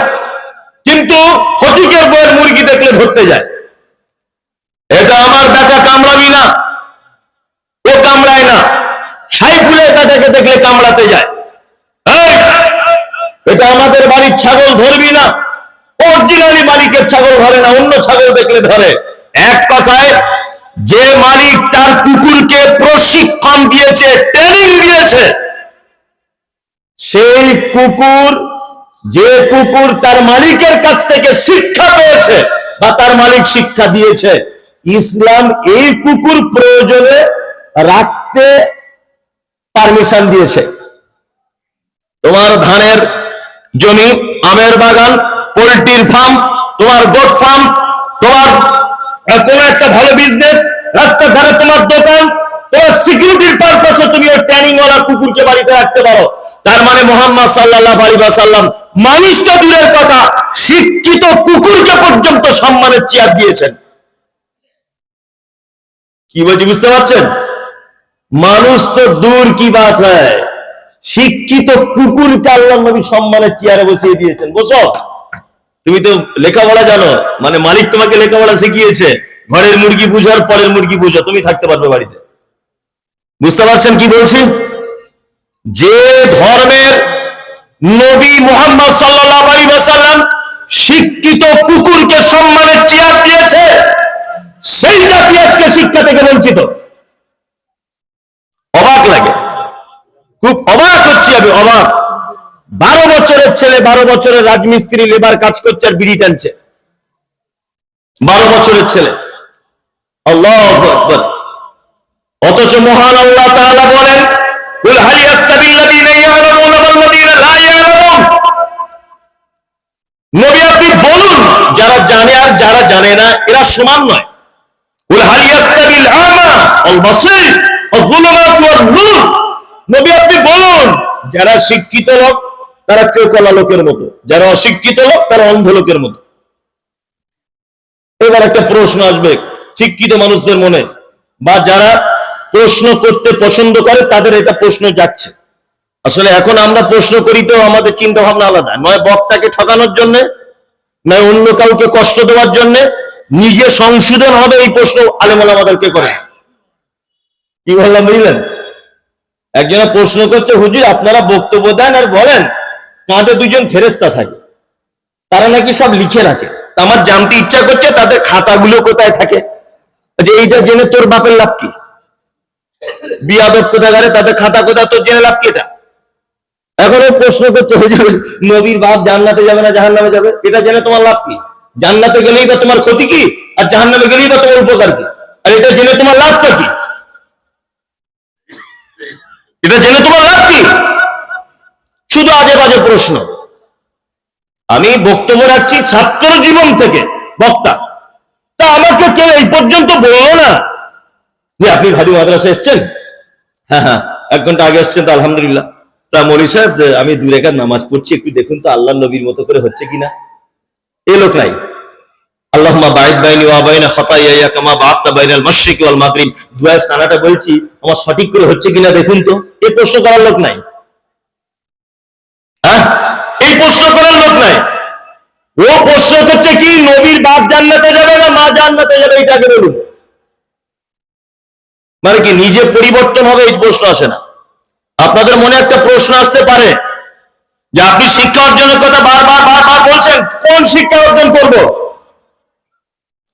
কিন্তু ফটিকের বইয়ের মুরগি দেখলে ধরতে যায়। এটা আমার বেটা কামড়াবি না, ও কামড়ায় না, সাইফুলের বেটাকে দেখলে কামড়াতে যায়। এটা আমাদের বাড়ির ছাগল ধরবি না, অরিজিনালি মালিকের ছাগল ধরে না, অন্য ছাগল দেখলে ধরে। এক কথায়, যে মালিক তার কুকুরকে প্রশিক্ষণ দিয়েছে, ট্রেনিং দিয়েছে, সেই কুকুর, যে কুকুর তার মালিকের কাছ থেকে শিক্ষা পেয়েছে বা তার মালিক শিক্ষা দিয়েছে, ইসলাম এই কুকুর প্রয়োজনে রাখতে পারমিশন দিয়েছে। তোমার ধানের জমি, আমের বাগান, পোল্ট্রির ফার্ম, তোমার গোট ফার্ম, তোমার কোন একটা ভালো বিজনেস, রাস্তার ধারে তোমার দোকান, তোমার সিকিউরিটির পারপাসে তুমি ওই ট্রেনিং ওয়ালা কুকুরকে বাড়িতে রাখতে পারো। তার মানে মুহাম্মদ সাল্লাল্লাহু আলাইহি ওয়াসাল্লাম মানুষ তো দূরের কথা, শিক্ষিত কুকুরকে পর্যন্ত সম্মানের চেয়ার দিয়েছেন। কি বলছি বুঝতে পারছেন? মানুষ তো দূর কি বাত হয়, শিক্ষিত কুকুরকে আল্লাহর নবী সম্মানের চেয়ারে বসিয়ে দিয়েছেন। বসো, তুমি তো লেখাপড়া জানো, মানে মালিক তোমাকে লেখাপড়া শিখিয়েছে, ঘরের মুরগি বুঝো আর পরের মুরগি বুঝো, তুমি থাকতে পারবে বাড়িতে। বুঝতে পারছেন কি বলছি? যে ধর্মের নবী মুহাম্মদ সাল্লাল্লাহু আলাইহি ওয়াসাল্লাম শিক্ষিত কুকুরকে সম্মানের চেয়ার দিয়েছে, সেই জাতি আজকে শিক্ষা থেকে বঞ্চিত। অবাক লাগে, খুব অবাক হচ্ছি আমি, অবাক। 12 বছরের ছেলে, 12 বছরের রাজমিস্ত্রি লেবার কাজ করছে আর বিড়ি টানছে। 12 বছরের ছেলে, আল্লাহু আকবার। অথচ মহান আল্লাহ তাআলা বলেন, কুল হাল ইয়াস্তাবিল্লাযীনা ইয়ালামুনা ওয়াল্লাযীনা লা ইয়ালামুন। নবী আপনি বলুন, যারা জানে আর যারা জানে না এরা সমান নয়। কুল হাল ইয়াস্তাবিল আমা ওয়াল বাসীর ওয়াজ যুলুমাত ওয়ান নূর। নবী আপনি বলুন, যারা শিক্ষিত লোক তারা চোখওয়ালা লোকের মতো, যারা অশিক্ষিত লোক তারা অন্ধ লোকের মতো। এবার একটা প্রশ্ন আসবে শিক্ষিত মানুষদের মনে, বা যারা প্রশ্ন করতে পছন্দ করে তাদের এটা প্রশ্ন যাচ্ছে। আসলে এখন আমরা প্রশ্ন করি তো আমাদের চিন্তা ভাবনা আলাদা, নয় বক্তাকে ঠকানোর জন্য, নয় অন্য কাউকে কষ্ট দেওয়ার জন্য, নিজে সংশোধন হবে এই প্রশ্ন আলেম ওলামাদেরকে করে। কি বললাম বুঝলেন? একজনে প্রশ্ন করছে, হুজুর আপনারা বক্তব্য দেন আর বলেন কাঁধে দুজন ফেরেশতা থাকে, তারা নাকি সব লিখে রাখে। আমার জানতে ইচ্ছা করছে তাদের খাতাগুলো কোথায় থাকে। যে এইটা জেনে তোর বাপের লাভ কি? বিয়াদব কোথাকারে, তাদের খাতা কোথায়, তোর জেনে লাভ কি? এটা এখন প্রশ্ন করছে, হুজুর নবীর বাপ জান্নাতে যাবে না জাহান্নামে যাবে, এটা জেনে তোমার লাভ কি? জান্নাতে গেলেই বা তোমার ক্ষতি কি, আর জাহান্নামে গেলেই বা তোমার উপকার কি? আর এটা জেনে তোমার লাভটা কি? এটা জেনে তোমার লাভ কি? শুধু আজে বাজে প্রশ্ন। আমি বক্তব্য রাখছি ছাত্র জীবন থেকে, বক্তা। তা আমাকে কেউ এই পর্যন্ত বললো না যে আপনি ভারী মাদ্রাসা এসছেন। হ্যাঁ হ্যাঁ, 1 ঘন্টা আগে এসছেন তো আলহামদুলিল্লাহ। তা মৌলী সাহেব আমি 2 রাকাত নামাজ পড়ছি, একটু দেখুন তো আল্লাহ নবীর মতো করে হচ্ছে কিনা। এ লোক নাই। আল্লাহুম্মা বাঈদ বাইনি ওয়া বাইনা খাতায়ায়া কামা বা'আদতা বাইনাল মাশরিকি ওয়াল মাগরিব, দুআয়ে সানাটা বলছি আমার সঠিক করে হচ্ছে কিনা দেখুন তো। এই প্রশ্ন করার লোক নাই। হ্যাঁ, এই প্রশ্ন করার লোক নাই। ও প্রশ্ন করছে কি, নবীর বাপ জান্নাতে যাবে না মা জান্নাতে যাবে, এটাকে বলুন। মানে কি নিজে পরিবর্তন হবে এই প্রশ্ন আসে না। আপনাদের মনে একটা প্রশ্ন আসতে পারে যে আপনি শিক্ষা অর্জনের কথা বারবার বারবার বলছেন, কোন শিক্ষা অর্জন করব?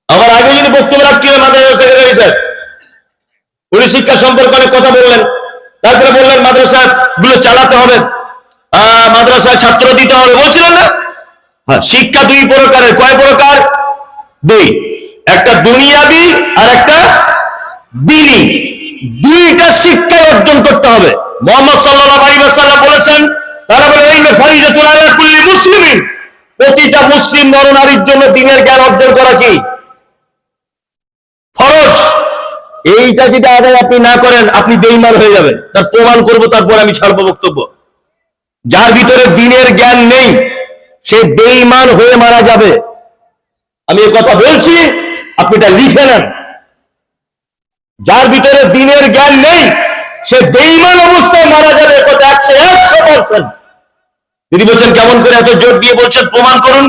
আমার আগে যিনি বক্তব্য রাখছিলেন মাদ্রাসা সেক্রেটারি স্যার, উনি শিক্ষা সম্পর্কে অনেক কথা বললেন। তারপরে বললেন মাদ্রাসা গুলো চালাতে হবে, মাদ্রাসায় ছাত্র দিতে হবে, বলছিলেন না? হ্যাঁ, শিক্ষা 2 প্রকারের। কয় প্রকার? 2। একটা দুনিয়াবি আর একটা দ্বীনি। 2টা শিক্ষা অর্জন করতে হবে। মুহাম্মদ সাল্লাল্লাহু আলাইহি ওয়াসাল্লাম বলেছেন, তারা বলে ইলমু ফারিদাতুন আলা কুল্লি মুসলিমিন, প্রতিটা মুসলিম নরনারীর জন্য দ্বীনের জ্ঞান অর্জন করা কি ফরজ। এইটা যদি আদায় আপনি না করেন আপনি বেঈমান হয়ে যাবেন। তার প্রমাণ করব, তারপর আমি ছাড়বো বক্তব্য। যার ভিতরে দ্বীনের জ্ঞান নেই সে বেঈমান হয়ে মারা যাবে। আমি এই কথা বলছি, আপনি এটা লিখে নেন। যার ভিতরে দ্বীনের জ্ঞান নেই সে বেঈমান অবস্থায় মারা যাবে, কথা 100%। যদি বলছেন কেমন করে এত জোর দিয়ে বলছেন, প্রমাণ করুন,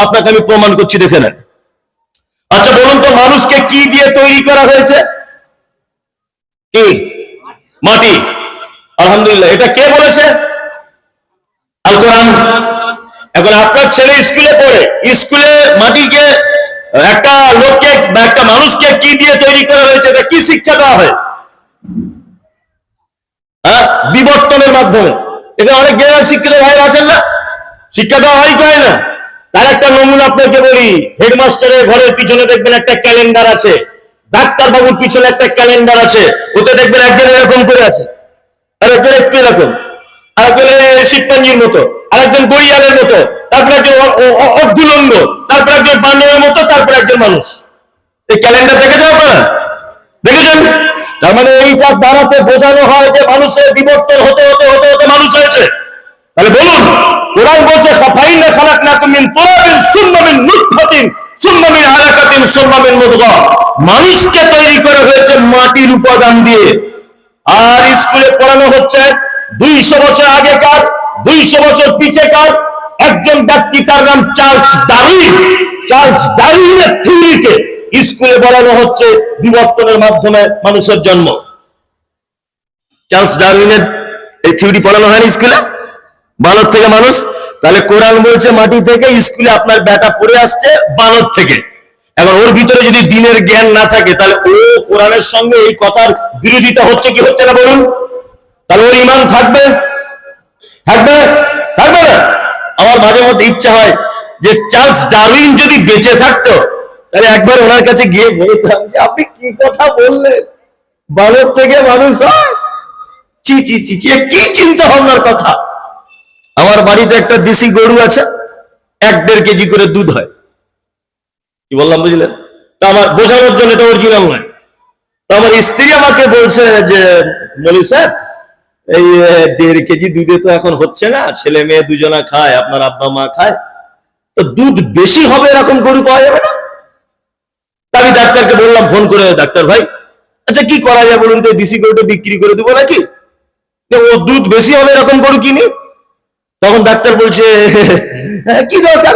আপনাকে আমি প্রমাণ করছি, দেখে নেন। আচ্ছা বলুন তো, মানুষকে কি দিয়ে তৈরি করা হয়েছে? কি? মাটি। আলহামদুলিল্লাহ, এটা কে বলেছে? আল কোরআন। এখন আপনার ছেলে স্কুলে পড়ে, স্কুলে মাটিকে একটা লোককে বা একটা মানুষকে কি দিয়ে তৈরি করা হয়েছে, এটা কি শিক্ষা দেওয়া হয়? হ্যাঁ, বিবর্তনের মাধ্যমে। এখানে অনেক জ্ঞান শিক্ষিত ভাই আছেন না, শিক্ষা দেওয়া হয় কি হয় না? তার একটা নমুনা আপনাকে বলি, হেডমাস্টারের ঘরের পিছনে দেখবেন একটা ক্যালেন্ডার আছে, ডাক্তার বাবুর পিছনে একটা ক্যালেন্ডার আছে, ওতে দেখবেন একজন এরকম করে আছে, আর একজন একটু এরকম, আরেকজন শিবপাঞ্জির মতো, আরেকজন গড়িয়ালের মতো, তারপর একজন অর্ধুলঙ্গ, তারপর একজন বান্দরের মতো, তারপর একজন মানুষ। এই ক্যালেন্ডার দেখেছেন আপনারা? দেখেছেন? তার মানে এইটা দ্বারাতে বোঝানো হয় যে মানুষের বিবর্তন হতে হতে হতে হতে মানুষ হয়েছে। তাহলে বলুন, কোরআন বলছে ফাইন্না খালাকনাকুম মিন তুরাবিন সুম্মা মিন নুতফাতিন সুম্মা মিন আলাকাতিন সুম্মা মিন মুদগা। মানুষকে তৈরি করা হয়েছে মাটির উপাদান দিয়ে। আর স্কুলে পড়ানো হচ্ছে 200 বছর আগেকার, 200 বছর পিছেকার একজন ব্যক্তি, তার নাম চার্লস ডারউইন। চার্লস ডারউইনের থিওরিকে স্কুলে বলানো হচ্ছে বিবর্তনের মাধ্যমে মানুষের জন্ম। চার্লস ডারউইনের এই থিওরি পড়ানো হয়নি স্কুলে, বানর থেকে মানুষ। তাহলে কোরআন বলছে মাটি থেকে, স্কুলে আপনার বেটা পড়ে আসছে বানর থেকে। এখন ওর ভিতরে যদি দিনের জ্ঞান না থাকে, তাহলে ও কোরআনের সঙ্গে এই কথার বিরোধিতা হচ্ছে কি হচ্ছে না বলুন? তাহলে ওর ঈমান থাকবে? থাকবে? থাকবে না? আমার মাঝে মধ্যে ইচ্ছা হয় যে চার্লস ডারউইন যদি বেঁচে থাকতো, তাহলে একবার ওনার কাছে গিয়ে বলতাম যে আপনি কি কথা বললেন, বানর থেকে মানুষ হয়? চি চি চি চি, কি চিন্তা ভাবনার কথা। আমার বাড়িতে একটা দেশি গরু আছে, 1-1.5 কেজি করে দুধ হয়। কি বললাম বুঝলেন? তা আমার বোঝানোর জন্য, এটা অরিজিনাল নয়। তো আমার স্ত্রী আমাকে বলছে যে বলি স্যার, এই 1.5 কেজি দুধে তো এখন হচ্ছে না, ছেলে মেয়ে দুজনা খায়, আপনার আব্বা মা খায়, তো দুধ বেশি হবে এরকম গরু পাওয়া যাবে না? আমি ডাক্তারকে বললাম ফোন করে, ডাক্তার ভাই, আচ্ছা কি করা যায় বলুন তো, দেশি গরুটা বিক্রি করে দেবো নাকি, ও দুধ বেশি হবে এরকম গরু কিনি? তখন ডাক্তার বলছে কি দরকার,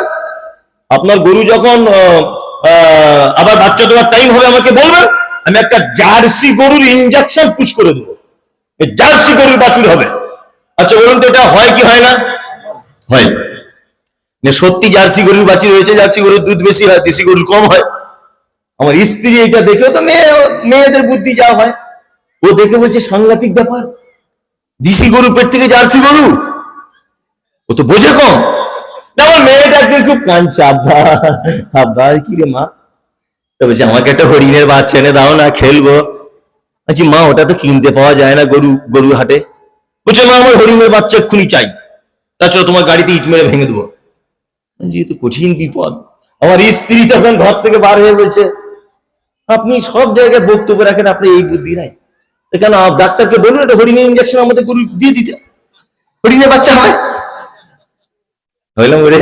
আপনার গরু যখন আবার বাচ্চা দেওয়ার টাইম হবে আমাকে বলবেন, আমি একটা জার্সি গরুর ইনজেকশন পুশ করে দেবো, জার্সি গরুর বাছুর হবে। আচ্ছা বলুন তো, এটা হয় কি হয় না? হয়। সত্যি জার্সি গরুর বাছুর হয়েছে, জার্সি গরুর দুধ বেশি হয়, দেশি গরুর কম হয়। আমার স্ত্রী এটা দেখেও তো, মেয়েদের বুদ্ধি যা হয়, ও দেখে বলছে সাংঘাতিক ব্যাপার, দেশি গরু পেট থেকে জার্সি গরু, ও তো বোঝে কম। আমার মেয়েটা একদিন খুব কাঁদছে, আব্বা আব্বা কি রে মা, তো বলছে আমাকে একটা হরিণের বাচ্চা এনে দাও না, খেলবো। আচ্ছা মা, ওটা তো কিনতে পাওয়া যায় না গরু হাটে। বলছে মা, আমার হরিণের বাচ্চা এক্ষুনি চাই, তাছাড়া তোমার গাড়িতে ইট মেরে ভেঙে দেবো। যেহেতু কঠিন বিপদ। আমার স্ত্রী তখন ঘর থেকে বার হয়ে বলছে, আপনি সব জায়গায় বক্তব্য রাখেন, আপনি এই বুদ্ধি নাই কেন? ডাক্তারকে বলুন একটা হরিণের ইঞ্জেকশন আমাদের গরু দিয়ে দিতে, হরিণের বাচ্চা হয়। বললাম রে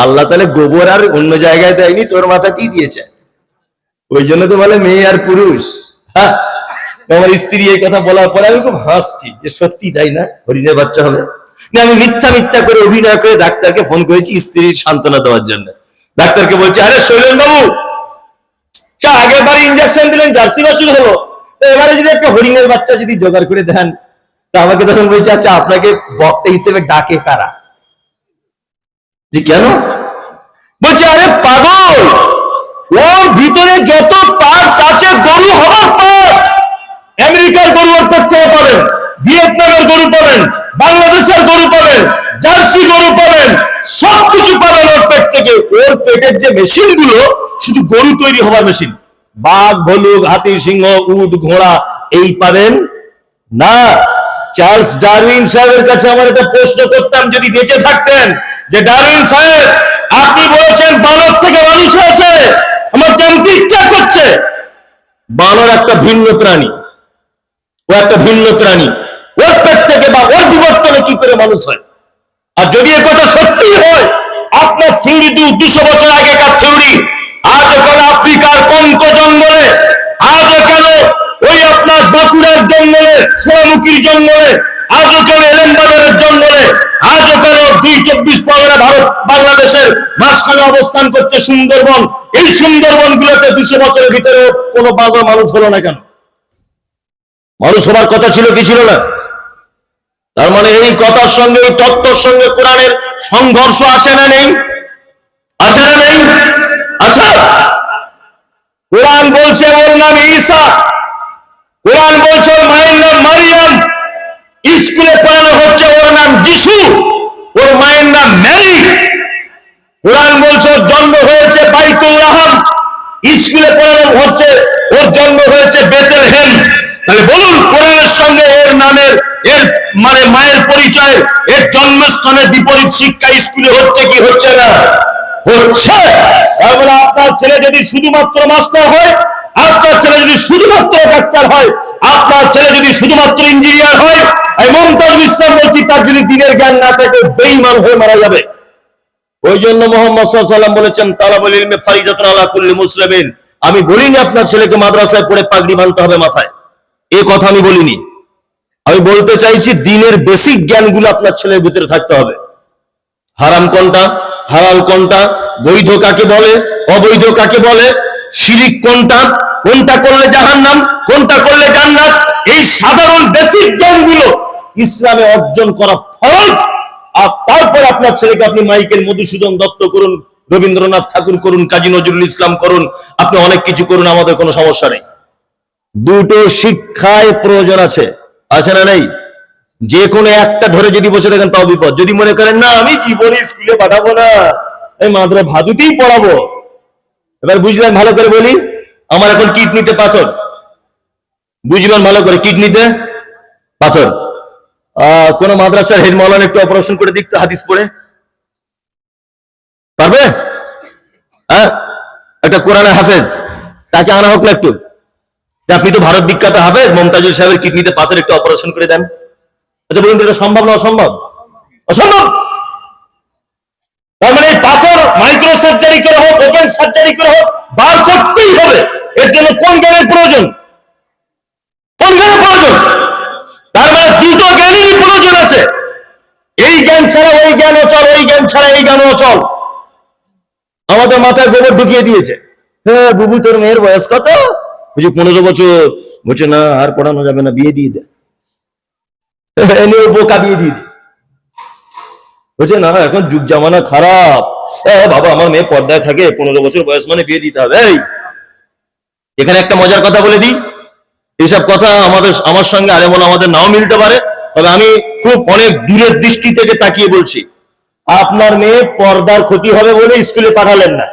আল্লাহ তাহলে গোবর আর অন্য জায়গায় দেয়নি, তোর মাথাতেই দিয়েছে, ওই জন্য তো বলে মেয়ে আর পুরুষ। হ্যাঁ, আমার স্ত্রী এই কথা বলার পরে আমি খুব হাসছি যে সত্যি তাই না, হরিণের বাচ্চা হবে না। আমি মিথ্যা করে অভিনয় করে ডাক্তারকে ফোন করেছি স্ত্রীর সান্ত্বনা দেওয়ার জন্য। ডাক্তারকে বলছে, আরে শৈলেন বাবু, আগের বারে ইঞ্জেকশন দিলেন, জার্সি বাছুর হলো, এবারে যদি একটা হরিণের বাচ্চা যদি জোগাড় করে দেন। তা আমাকে তখন বলছে, আচ্ছা আপনাকে বক্তা হিসেবে ডাকে কারা? যে কেন? বলছে আরে পাগল, ওর ভিতরে যত পার্টস আছে গরু হবার পার্টস, আমেরিকার গরু ওর পেট থেকে পাবেন, ভিয়েতনামের গরু পাবেন, বাংলাদেশের গরু পাবেন, জার্সি গরু পাবেন, সবকিছু পাবেন ওর পেট থেকে। ওর পেটের যে মেশিন গুলো শুধু গরু তৈরি হবার মেশিন, বাঘ ভালুক হাতি সিংহ উট ঘোড়া এই পাবেন না। চার্লস ডারউইন সাহেবের কাছে আমার একটা প্রশ্ন করতাম যদি বেঁচে থাকতেন, যে ডারউইন সাহেব আপনি বলেছেন বানর থেকে মানুষ হয়েছে, আমার জানতে ইচ্ছা করছে বানর একটা ভিন্ন প্রাণী, ও একটা ভিন্ন প্রাণী, ওর পেট থেকে বা ওর বিবর্তনে কি করে মানুষ হয়? আর যদি এ কথা সত্যি হয়, আপনার থিওরি 200 বছর আগেকার থিওরি, আজও কেন আফ্রিকার কঙ্কো জঙ্গলে, আজও কেন ওই আপনার বাঁকুড়ার জঙ্গলে, সোনামুখীর জঙ্গলে, আজও কেন এলেমবাজারের জঙ্গলে, আজও কেন 24 পরগনা ভারত বাংলাদেশের মাঝখানে অবস্থান করছে সুন্দরবন, এই সুন্দরবন গুলোতে 200 বছরের ভিতরে কোনো বাংলা মানুষ হলো না কেন? মানুষ হবার কথা ছিল কি ছিল না? তার মানে এই কথার সঙ্গে, এই তত্ত্বের সঙ্গে কোরআনের সংঘর্ষ আছে না নেই? আছে না নেই? আচ্ছা, কোরআন বলছে ওর নাম ঈসা, কোরআন বলছে ওর মায়ের নাম মারিয়াম, স্কুলে পড়ানো হচ্ছে ওর নাম যিশু, ওর মায়ের নাম মেরি। কোরআন বলছে ওর জন্ম হয়েছে বাইতুল্লাহম, স্কুলে পড়ানো হচ্ছে ওর জন্ম হয়েছে বেথলেহেম। তাহলে বলুন, কোরআনের সঙ্গে এর নামের, এর মানে মায়ের পরিচয়, এর জন্মস্থানের বিপরীত শিক্ষা স্কুলে হচ্ছে কি হচ্ছে না? হচ্ছে। তারপরে আপনার ছেলে যদি শুধুমাত্র মাস্টার হয়, আপনার ছেলে যদি শুধুমাত্র ডাক্তার হয়, আপনার ছেলে যদি শুধুমাত্র ইঞ্জিনিয়ার হয়, মুমতাজুল ইসলাম বলছি, তার যদি দিনের জ্ঞান না থাকে বেঈমান হয়ে মারা যাবে। ওই জন্য মুহাম্মদ সাল্লাল্লাহু আলাইহি ওয়াসাল্লাম বলেছেন, তালাবুল ইলমি ফারিজাতুন আলা কুল্লি মুসলিমিন। আমি বলিনি আপনার ছেলেকে মাদ্রাসায় পড়ে পাগড়ি বাঁধতে হবে মাথায়, এই কথা আমি বলিনি। আমি বলতে চাইছি দ্বীনের বেসিক জ্ঞানগুলো আপনার ছেলের ভিতরে থাকতে হবে। হারাম কোনটা, হালাল কোনটা, বৈধ কাকে বলে, অবৈধ কাকে বলে, শিরিক কোনটা, কোনটা করলে জাহান্নাম, কোনটা করলে জান্নাত, এই সাধারণ বেসিক জ্ঞানগুলো ইসলামে অর্জন করা ফরজ। আর তারপর আপনার ছেলেকে আপনি মাইকেল মধুসূদন দত্ত করুন, রবীন্দ্রনাথ ঠাকুর করুন, কাজী নজরুল ইসলাম করুন, আপনি অনেক কিছু করুন, আমাদের কোনো সমস্যা নেই। দুটো শিক্ষায় প্রয়োজন আছে, আছে না নেই? যে কোনো একটা ধরে যদি বসে দেখেন তাও বিপদ। যদি মনে করেন না আমি জীবনে স্কুলে পাঠাবো না, এই মাদ্রাসা ভাদুতেই পড়াবো, এবার বুঝলেন ভালো করে বলি, আমার এখন কিডনিতে পাথর, বুঝবেন ভালো করে, কিডনিতে পাথর। কোন মাদ্রাসার হেড মাওলানা একটু অপারেশন করে দেখতে, হাদিস পড়ে পারবে? হ্যাঁ, একটা কোরআনের হাফেজ, তাকে আনা হোক না একটু, আপনি তো ভারত বিখ্যাত হাফেজ, মমতাজুল সাহেবের কিডনিতে পাথর, একটু অপারেশন করে দেন। আচ্ছা বলুন, এটা সম্ভব না অসম্ভব? অসম্ভব। তার মানে পাথর মাইক্রো সার্জারি করে হোক, ওপেন সার্জারি করে হোক, বার করতেই হবে। এর জন্য কোন জ্ঞানের প্রয়োজন? কোন জ্ঞানের প্রয়োজন? তার মানে দুটো জ্ঞানেরই প্রয়োজন আছে। এই জ্ঞান ছাড়া ওই জ্ঞান অচল, ওই জ্ঞান ছাড়া এই জ্ঞান অচল। আমাদের মাথায় গোবর ঢুকিয়ে দিয়েছে। হ্যাঁ বুবু, তোর মেয়ের বয়স কত? বুঝি 15 বছর। বলছে না, আর পড়ানো যাবে না, বিয়ে দিয়ে দে। বোকা বিয়ে দিয়ে দিই। বলছে না, এখন যুগ জামানা খারাপ। বাবা, আমার মেয়ে পর্দায় থাকে, 15 বছর বয়স মানে বিয়ে দিতে হবে। এখানে একটা মজার কথা বলে দিই, এইসব কথা আমার সঙ্গে আরে বলে আমাদের নাও মিলতে পারে, তবে আমি খুব অনেক দূরের দৃষ্টি থেকে তাকিয়ে বলছি। আপনার মেয়ে পর্দার ক্ষতি হবে বলে স্কুলে পাঠালেন না,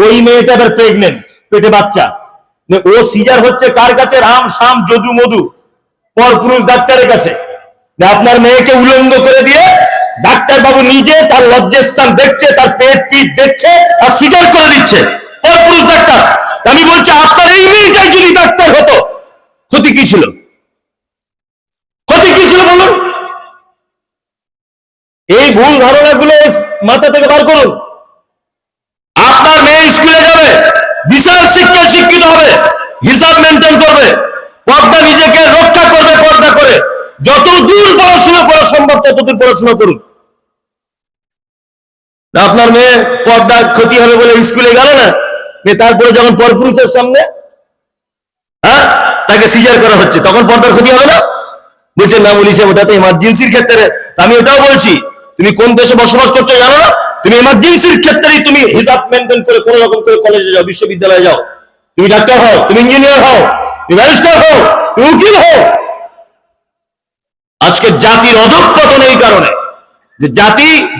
ওই মেয়েটা আবার প্রেগনেন্ট, পেটে বাচ্চা, ও সিজার হচ্ছে কার কাছে? রাম শাম যদু মধু পরপুরুষ ডাক্তারের কাছে। আপনার মেয়েকে উলঙ্গ করে দিয়ে ডাক্তার বাবু নিজে তার লজ্জাস্থান দেখছে, তার পেট পিঠ দেখছে, আর সিজার করে দিচ্ছে পরপুরুষ ডাক্তার। আমি বলছি, আপনার এই মেয়েটাই যদি ডাক্তার হতো, ক্ষতি কি ছিল? ক্ষতি কি ছিল বলুন? এই ভুল ধারণাগুলো মাথা থেকে বার করুন। আপনার মেয়ে স্কুলে যাবে, বিশাল শিক্ষায় শিক্ষিত হবে, হিসাব মেনটেন করবে, পর্দা নিজেকে রক্ষা করবে, পর্দা করে যত দূর পড়াশোনা করা সম্ভব ততদূর পড়াশোনা করুন। আপনার মেয়ে পর্দার ক্ষতি হবে বলে স্কুলে গেল না, তারপরে যখন পরপুরুষের সামনে তাকে সিজার করা হচ্ছে, তখন পর্দার ক্ষতি হবে না? বলছেন না বলিস, ওটা তো ইমার্জেন্সির ক্ষেত্রে। আমি ওটাও বলছি, তুমি কোন দেশে বসবাস করছো জানো না? তুমি ইমার্জেন্সির ক্ষেত্রেই তুমি হিসাব মেনটেন করে কোন রকম করে কলেজে যাও, বিশ্ববিদ্যালয়ে যাও, তুমি ডাক্তার হও, তুমি ইঞ্জিনিয়ার হও, তুমি ব্যারিস্টার হও, তুমি উকিল হও। আজকে জাতির অধঃপতন এই কারণে যে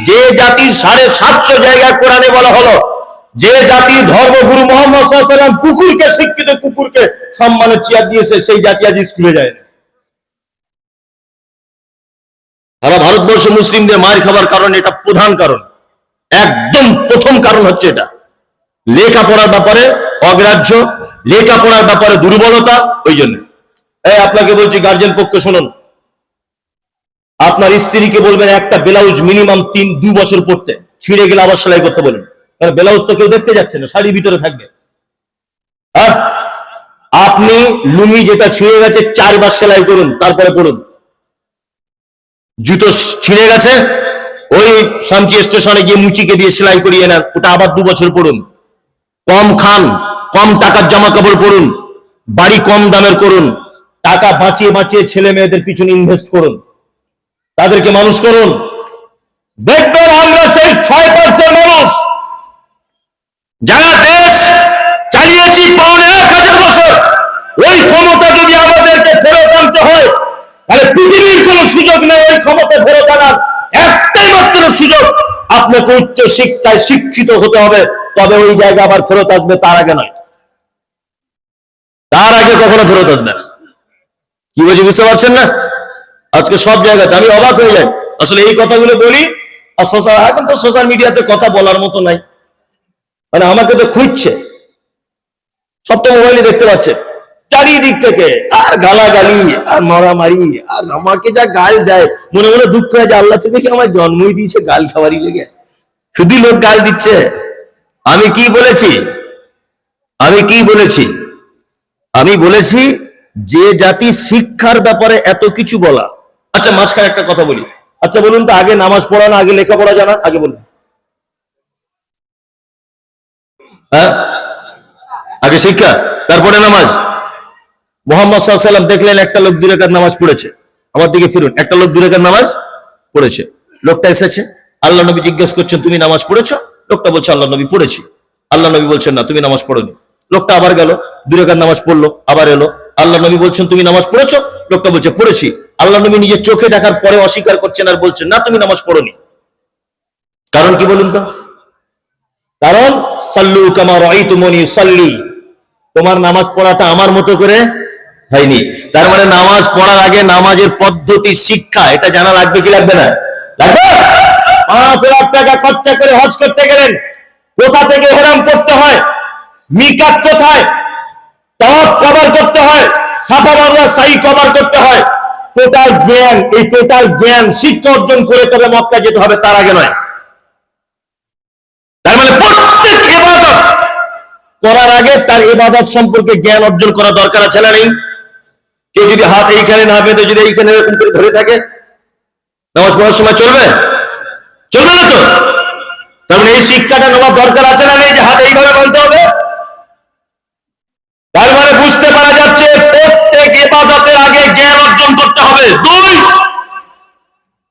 যে জাতির 750 জায়গায় কোরআনে বলা হলো, যে জাতি ধর্মগুরু মুহাম্মদ সাল্লাল্লাহু আলাইহি ওয়াসাল্লাম কুকুরকে শিক্ষিত, কুকুরকে সম্মানের চেয়ার দিয়েছে, সেই জাতি আজ স্কুলে যায় না। সারা ভারতবর্ষে মুসলিমদের মার খাবার কারণ, এটা প্রধান কারণ, একদম প্রথম কারণ হচ্ছে এটা। লেখাপড়ার ব্যাপারে অগ্রাহ্য, লেখাপড়ার ব্যাপারে দুর্বলতা। ওই জন্য আপনাকে বলছি, গার্জেন পক্ষে শুনুন, আপনার স্ত্রীকে বলবেন একটা ব্লাউজ মিনিমাম 2 বছর পরতে, ছিঁড়ে গেলে আবার সেলাই করতে বলেন, কারণ ব্লাউজ তো কেউ দেখতে যাচ্ছে না, শাড়ির ভিতরে থাকবে। আপনি লুঙ্গি যেটা ছিঁড়ে গেছে 4 বার সেলাই করুন, তারপরে পড়ুন। জুতো ছিঁড়ে গেছে, ওই শামচি স্টেশনে গিয়ে মুচিকে দিয়ে সেলাই করিয়ে নেন, ওটা আবার 2 বছর পড়ুন। কম খান, কম টাকার জামা কাপড় পরুন, বাড়ি কম দামের করুন, টাকা বাঁচিয়ে বাঁচিয়ে ছেলে মেয়েদের পিছনে ইনভেস্ট করুন। তাদেরকে মানুষ করুন। দেখবেন আমরা সেই 6% মানুষ যারা দেশ চালিয়েছি 1000 বছর, ওই ক্ষমতা যদি আমাদেরকে ফেরত আনতে হয়, তাহলে পৃথিবীর কোন সুযোগ নেই ওই ক্ষমতা ফেরত আনার। একটাই মাত্র সুযোগ, আপনাকে উচ্চ শিক্ষায় শিক্ষিত হতে হবে, তবে ওই জায়গা আবার ফেরত আসবে, তার আগে নয়। তার আগে কখনো ফেরত আসবে না। কি বলছি বুঝতে পারছেন না? আজকে সব জায়গাতে আমি অবাক হয়ে যাই, আসলে এই কথাগুলো বলি আর এখন তো সোশ্যাল মিডিয়াতে কথা বলার মতো নাই, মানে আমাকে তো খুঁজছে, সব তো মোবাইলে দেখতে পাচ্ছে চারিদিক থেকে, আর গালাগালি আর মারামারি, আর আমাকে যা গাল দেয় মনে মনে দুঃখ হয় যে আল্লাহ থেকে কি আমার জন্মই দিয়েছে গাল খাওয়ারই লেগে, শুধু লোক গাল দিচ্ছে। আমি কি বলেছি? আমি বলেছি যে জাতি শিক্ষার ব্যাপারে এত কিছু বলা। আচ্ছা মাঝখানে একটা কথা বলি, আচ্ছা বলুন তো, আগে নামাজ পড়া না আগে লেখাপড়া জানা? আগে বলুন। হ্যাঁ, আগে শিক্ষা তারপরে নামাজ। মুহাম্মদ সাল্লাল্লাহু আলাইহি ওয়াসাল্লাম দেখলেন একটা লোক 2 রাকাত নামাজ পড়েছে, আমার দিকে ফিরুন, একটা লোক 2 রাকাত নামাজ পড়েছে। লোকটা এসেছে, আল্লাহ নবী জিজ্ঞেস করছেন তুমি নামাজ পড়েছো? লোকটা বলছে আল্লাহ নবী পড়েছি। আল্লাহ নবী বলছেন না তুমি নামাজ পড়োনি। লোকটা আবার গেল, 2 রাকাত নামাজ পড়লো, আবার এলো, আল্লাহ নবী বলছেন তুমি নামাজ পড়েছো? লোকটা বলছে পড়েছি। আল্লাহ নবী নিজের চোখে দেখার পরে অস্বীকার করছেন আর বলছেন না তুমি নামাজ পড়োনি। কারণ কি বলুন তো? কারণ সাল্লু কামা রাআইতুমুনি উসাল্লি, তোমার নামাজ পড়াটা আমার মতো করে হয়নি। তার মানে নামাজ পড়ার আগে নামাজের পদ্ধতি শিক্ষা এটা জানা লাগবে কি লাগবে না? লাগবে। 5 লাখ টাকা খরচা করে হজ করতে গেলেন, কোথা থেকে ইহরাম করতে হয়, মিকাত কোথায়, তাওয়াফ কভার করতে হয়, সাফা মারওয়া সাই কভার করতে হয়, টোটাল জ্ঞান, এই টোটাল জ্ঞান শিক্ষা অর্জন করে তবে মক্কা যেতে হবে, তার আগে নয়। তার মানে প্রত্যেক ইবাদত করার আগে তার ইবাদত সম্পর্কে জ্ঞান অর্জন করা দরকার আছে না নেই? কেউ যদি হাত এইখানে না বেঁধে যদি এইখানে এরকম করে ধরে থাকে, নামাজ পড়ার সময় চলবে? চলবে না তো। তার মানে এই শিক্ষাটা নেওয়ার দরকার আছে না নেই যে হাত এইভাবে বাঁধতে হবে? তার মানে বুঝতে পারা যাচ্ছে প্রত্যেক ইবাদতের আগে জ্ঞান অর্জন করতে হবে। 2,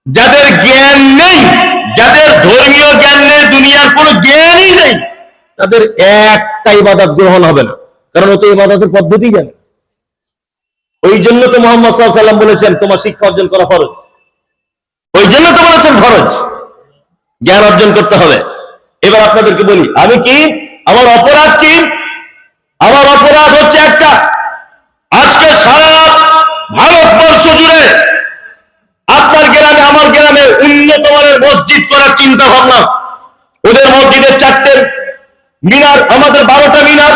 যাদের জ্ঞান নেই, যাদের ধর্মীয় জ্ঞান নেই, দুনিয়ার কোনো জ্ঞানই নেই, তাদের একটা ইবাদত গ্রহণ হবে না, কারণ ও তো ইবাদতের পদ্ধতি জানে। ওই জন্য তো মুহাম্মদ সাল্লাল্লাহু আলাইহি ওয়াসাল্লাম বলেছেন তোমার শিক্ষা অর্জন করা ফরজ। ওই জন্য তো বলেছেন ফরজ, জ্ঞান অর্জন করতে হবে। এবার আপনাদেরকে বলি আমি কি, আমার অপরাধ কি? আমার অপরাধ হচ্ছে একটা, আজকে সারা ভারতবর্ষ জুড়ে আপনার গ্রামে আমার গ্রামে উন্নত মানের মসজিদ করার চিন্তা ভাবনা। ওদের মসজিদের 4টে মিনার, আমাদের 12টা মিনার,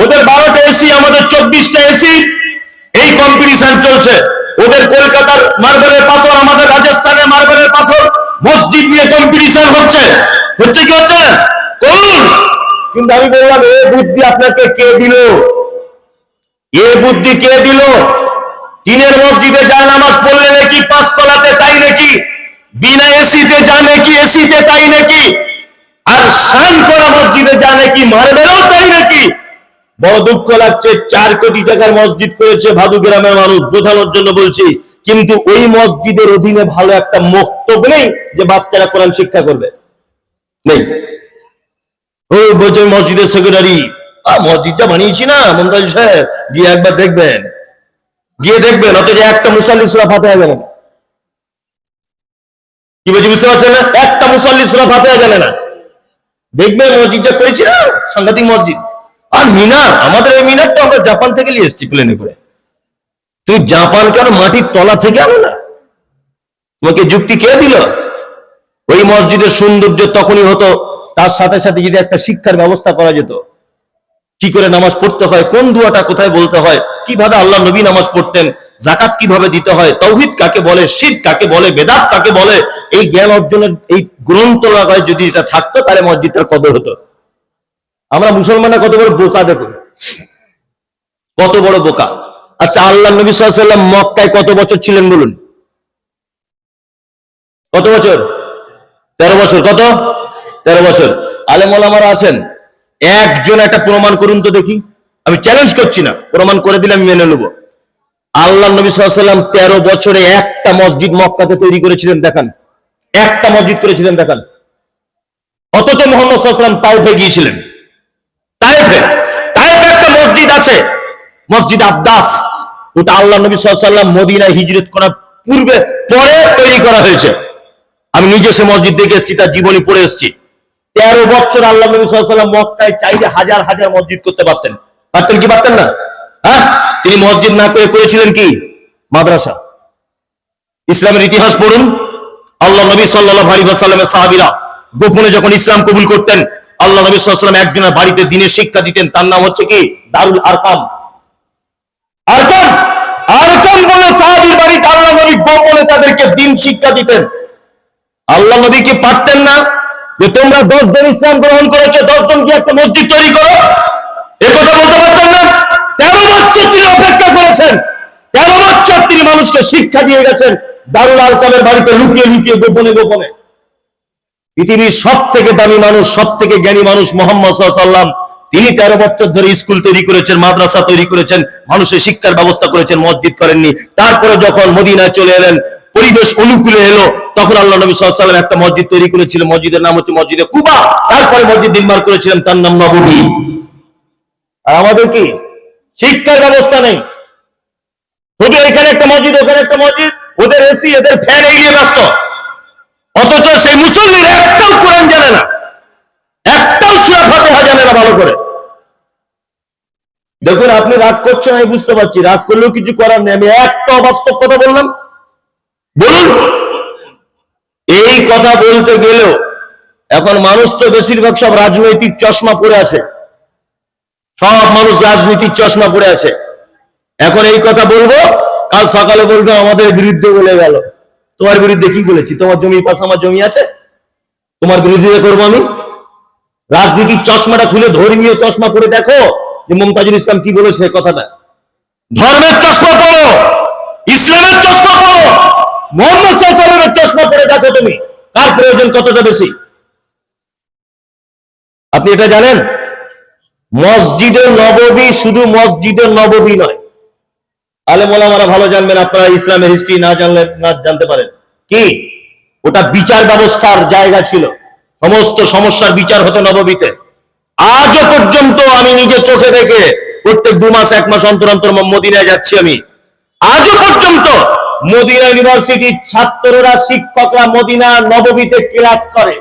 ওদের 12টা এসি, আমাদের 24টা এসি, এই কম্পিটিশন চলছে। ওদের কলকাতার মার্বেলের পাথর, আমাদের রাজস্থানের মার্বেলের পাথর, মসজিদ নিয়ে কম্পিটিশন হচ্ছে কি হচ্ছে না? করুন। কিন্তু আমি বললাম এ বুদ্ধি আপনাকে কে দিল? এ বুদ্ধি কে দিল? টিনের মসজিদে যায় নামাজ পড়লে নাকি 5 তলাতে তাই নাকি? বিনা এসিতে যায় নাকি এসিতে তাই নাকি? আর শান করা মসজিদে যায় নাকি মার্বেলও তাই নাকি? বড় দুঃখ লাগছে, 4 কোটি টাকার মসজিদ করেছে ভাদু গ্রামের মানুষ, বোঝানোর জন্য বলছি, কিন্তু ওই মসজিদের অধীনে ভালো একটা মক্তব নেই যে বাচ্চারা কোরআন শিক্ষা করবে, নেই। ওই বলছে মসজিদের সেক্রেটারি, মসজিদটা বানিয়েছি না মমতাজ সাহেব, গিয়ে একবার দেখবেন, অথচ একটা মুসাল্লি সূরা ফাতিহা জানে না। কি বলছি বুঝতে পারছেন না? একটা মুসাল্লি সূরা ফাতিহা জানে না। দেখবেন মসজিদটা করেছি না, সাংঘাতিক মসজিদ। আর মিনার, আমাদের এই মিনারটা আমরা জাপান থেকে নিয়ে এসেছি প্লেনে করে। তুমি জাপান কেন মাটির তলা থেকে আনো না? তোমাকে যুক্তি কে দিল? ওই মসজিদের সৌন্দর্য তখনই হতো তার সাথে সাথে যদি একটা শিক্ষার ব্যবস্থা করা যেত, কি করে নামাজ পড়তে হয়, কোন দুয়াটা কোথায় বলতে হয়, কিভাবে আল্লাহ নবী নামাজ পড়তেন, যাকাত কিভাবে দিতে হয়, তাওহীদ কাকে বলে, শিরক কাকে বলে, বেদাত কাকে বলে, এই জ্ঞান অর্জনের এই গ্রন্থরাগায় যদি এটা থাকতো তাহলে মসজিদটার কদর হতো। আমরা মুসলমানরা কত বড় বোকা দেখুন, কত বড় বোকা। আচ্ছা আল্লাহ নবী সাল্লাল্লাহু আলাইহি ওয়াসাল্লাম মক্কায় কত বছর ছিলেন বলুন? কত বছর? 13 বছর। কত? 13 বছর। আলেম ওলামারা আছেন, একজন একটা প্রমাণ করুন তো দেখি। আমি চ্যালেঞ্জ করছি না, প্রমাণ করে দিলে আমি মেনে নেব। আল্লাহ নবী সাল্লাল্লাহু আলাইহি ওয়াসাল্লাম 13 বছরে একটা মসজিদ মক্কাতে তৈরি করেছিলেন দেখান, একটা মসজিদ করেছিলেন দেখান। অথচ মুহাম্মদ সাল্লাল্লাহু আলাইহি ওয়াসাল্লাম তায়েফে গিয়েছিলেন। তায়েফে তায়েফে একটা মসজিদ আছে, মসজিদ আব্বাস। ওটা আল্লাহ নবী সাল্লাল্লাহু আলাইহি ওয়াসাল্লাম মদিনায় হিজরত করার পূর্বে পরে তৈরি করা হয়েছে। আমি নিজে সে মসজিদ দেখে এসেছি, তার জীবনী পড়ে এসেছি। 13 বছর আল্লাহ নবী সাল্লাল্লাহু আলাইহি ওয়াসাল্লাম মক্কায় চাইলে হাজার হাজার মসজিদ করতে পারতেন। পারতেন কি পারতেন না? হ্যাঁ, তিনি মসজিদ না করে করেছিলেন কি? মাদ্রাসা। ইসলামের ইতিহাস পড়ুন। আল্লাহ নবী সাল্লাল্লাহু আলাইহি ওয়াসাল্লামের সাহাবীরা গোপনে যখন ইসলাম কবুল করতেন, আল্লাহ নবী সাল্লাল্লাহু আলাইহি ওয়াসাল্লাম একজনের বাড়িতে দ্বীনের শিক্ষা দিতেন। তার নাম হচ্ছে কি? দারুল আরকাম। আরকাম আরকাম বলে সাহাবীর বাড়িতে আল্লাহ নবী গোপনে তাদেরকে দ্বীন শিক্ষা দিতেন। আল্লাহ নবী কি পারতেন না যে তোমরা 10 জন ইসলাম গ্রহণ করেছো, 10 জন কি একটা মসজিদ তৈরি করো? এ কথা বলতে পারতেন না? 13 বছর তিনি অপেক্ষা করেছেন, 13 বছর তিনি মানুষকে শিক্ষা দিয়ে গেছেন দারুল আরকামের বাড়িতে লুকিয়ে লুকিয়ে, গোপনে গোপনে। পৃথিবীর সব থেকে দামি মানুষ, সব থেকে জ্ঞানী মানুষ মুহাম্মদ সাল্লাল্লাহু আলাইহি ওয়াসাল্লাম, তিনি 13 বছর ধরে স্কুল তৈরি করেছেন, মাদ্রাসা তৈরি করেছেন, মানুষের শিক্ষার ব্যবস্থা করেছেন, মসজিদ করেননি। তারপরে যখন মদিনায় চলে এলেন, পরিবেশ অনুকূলে এলো, তখন আল্লাহ নবী সাল্লাল্লাহু আলাইহি ওয়াসাল্লাম একটা মসজিদ তৈরি করেছিলেন। মসজিদের নাম হচ্ছে মসজিদে কুবা। তারপরে মসজিদ নির্মাণ করেছিলেন, তার নাম নববী। আর আমাদের কি শিক্ষার ব্যবস্থা নেই? শুধু এখানে একটা মসজিদ, ওখানে একটা মসজিদ, ওদের এসি, এদের ফ্যান, এই নিয়ে ব্যস্ত। অথচ সেই মুসল্লির একটাও কোরআন জানে না, একটাও সূরা ফাতিহা জানে না ভালো করে। দেখুন, আপনি রাগ করছেন, আমি বুঝতে পারছি, রাগ করলেও কিছু করার নেই। আমি একটা অবাস্তব কথা বললাম, বলুন। এই কথা বলতে গেলেও এখন মানুষ তো বেশিরভাগ সব রাজনৈতিক চশমা পরে আছে, সব মানুষ রাজনৈতিক চশমা পরে আছে। এখন এই কথা বলবো, কাল সকালে বলবো আমাদের বিরুদ্ধে বলে গেল। তোমার বিরুদ্ধে কি বলেছি? তোমার জমির পাশে আমার জমি আছে, তোমার বিরোধিতা করবো আমি? রাজনীতির চশমাটা খুলে ধর্মীয় চশমা পরে দেখো যে মুমতাজুল ইসলাম কি বলেছে কথাটা। ধর্মের চশমা পড়ো, ইসলামের চশমা পড়ো, মুহাম্মদ সাল্লাল্লাহু আলাইহি ওয়াসাল্লামের চশমা পরে দেখো তুমি কার প্রয়োজন কতটা বেশি। আপনি এটা জানেন, মসজিদে নববী শুধু মসজিদে নববী নয়। আলেম ওলামারা ভালো জানবেন, আপনারা ইসলামের হিস্ট্রি না জানলে না জানতে পারেন কি, ওটা বিচার ব্যবস্থার জায়গা ছিল। সমস্ত সমস্যার বিচার হতো নববীতে। আজও পর্যন্ত আমি নিজে চোখে দেখে, প্রত্যেক 2 মাস 1 মাস অন্তর অন্তর মদিনায় যাচ্ছি আমি। আজও পর্যন্ত মদিনা ইউনিভার্সিটির ছাত্ররা, শিক্ষকরা মদিনা নববীতে ক্লাস করে।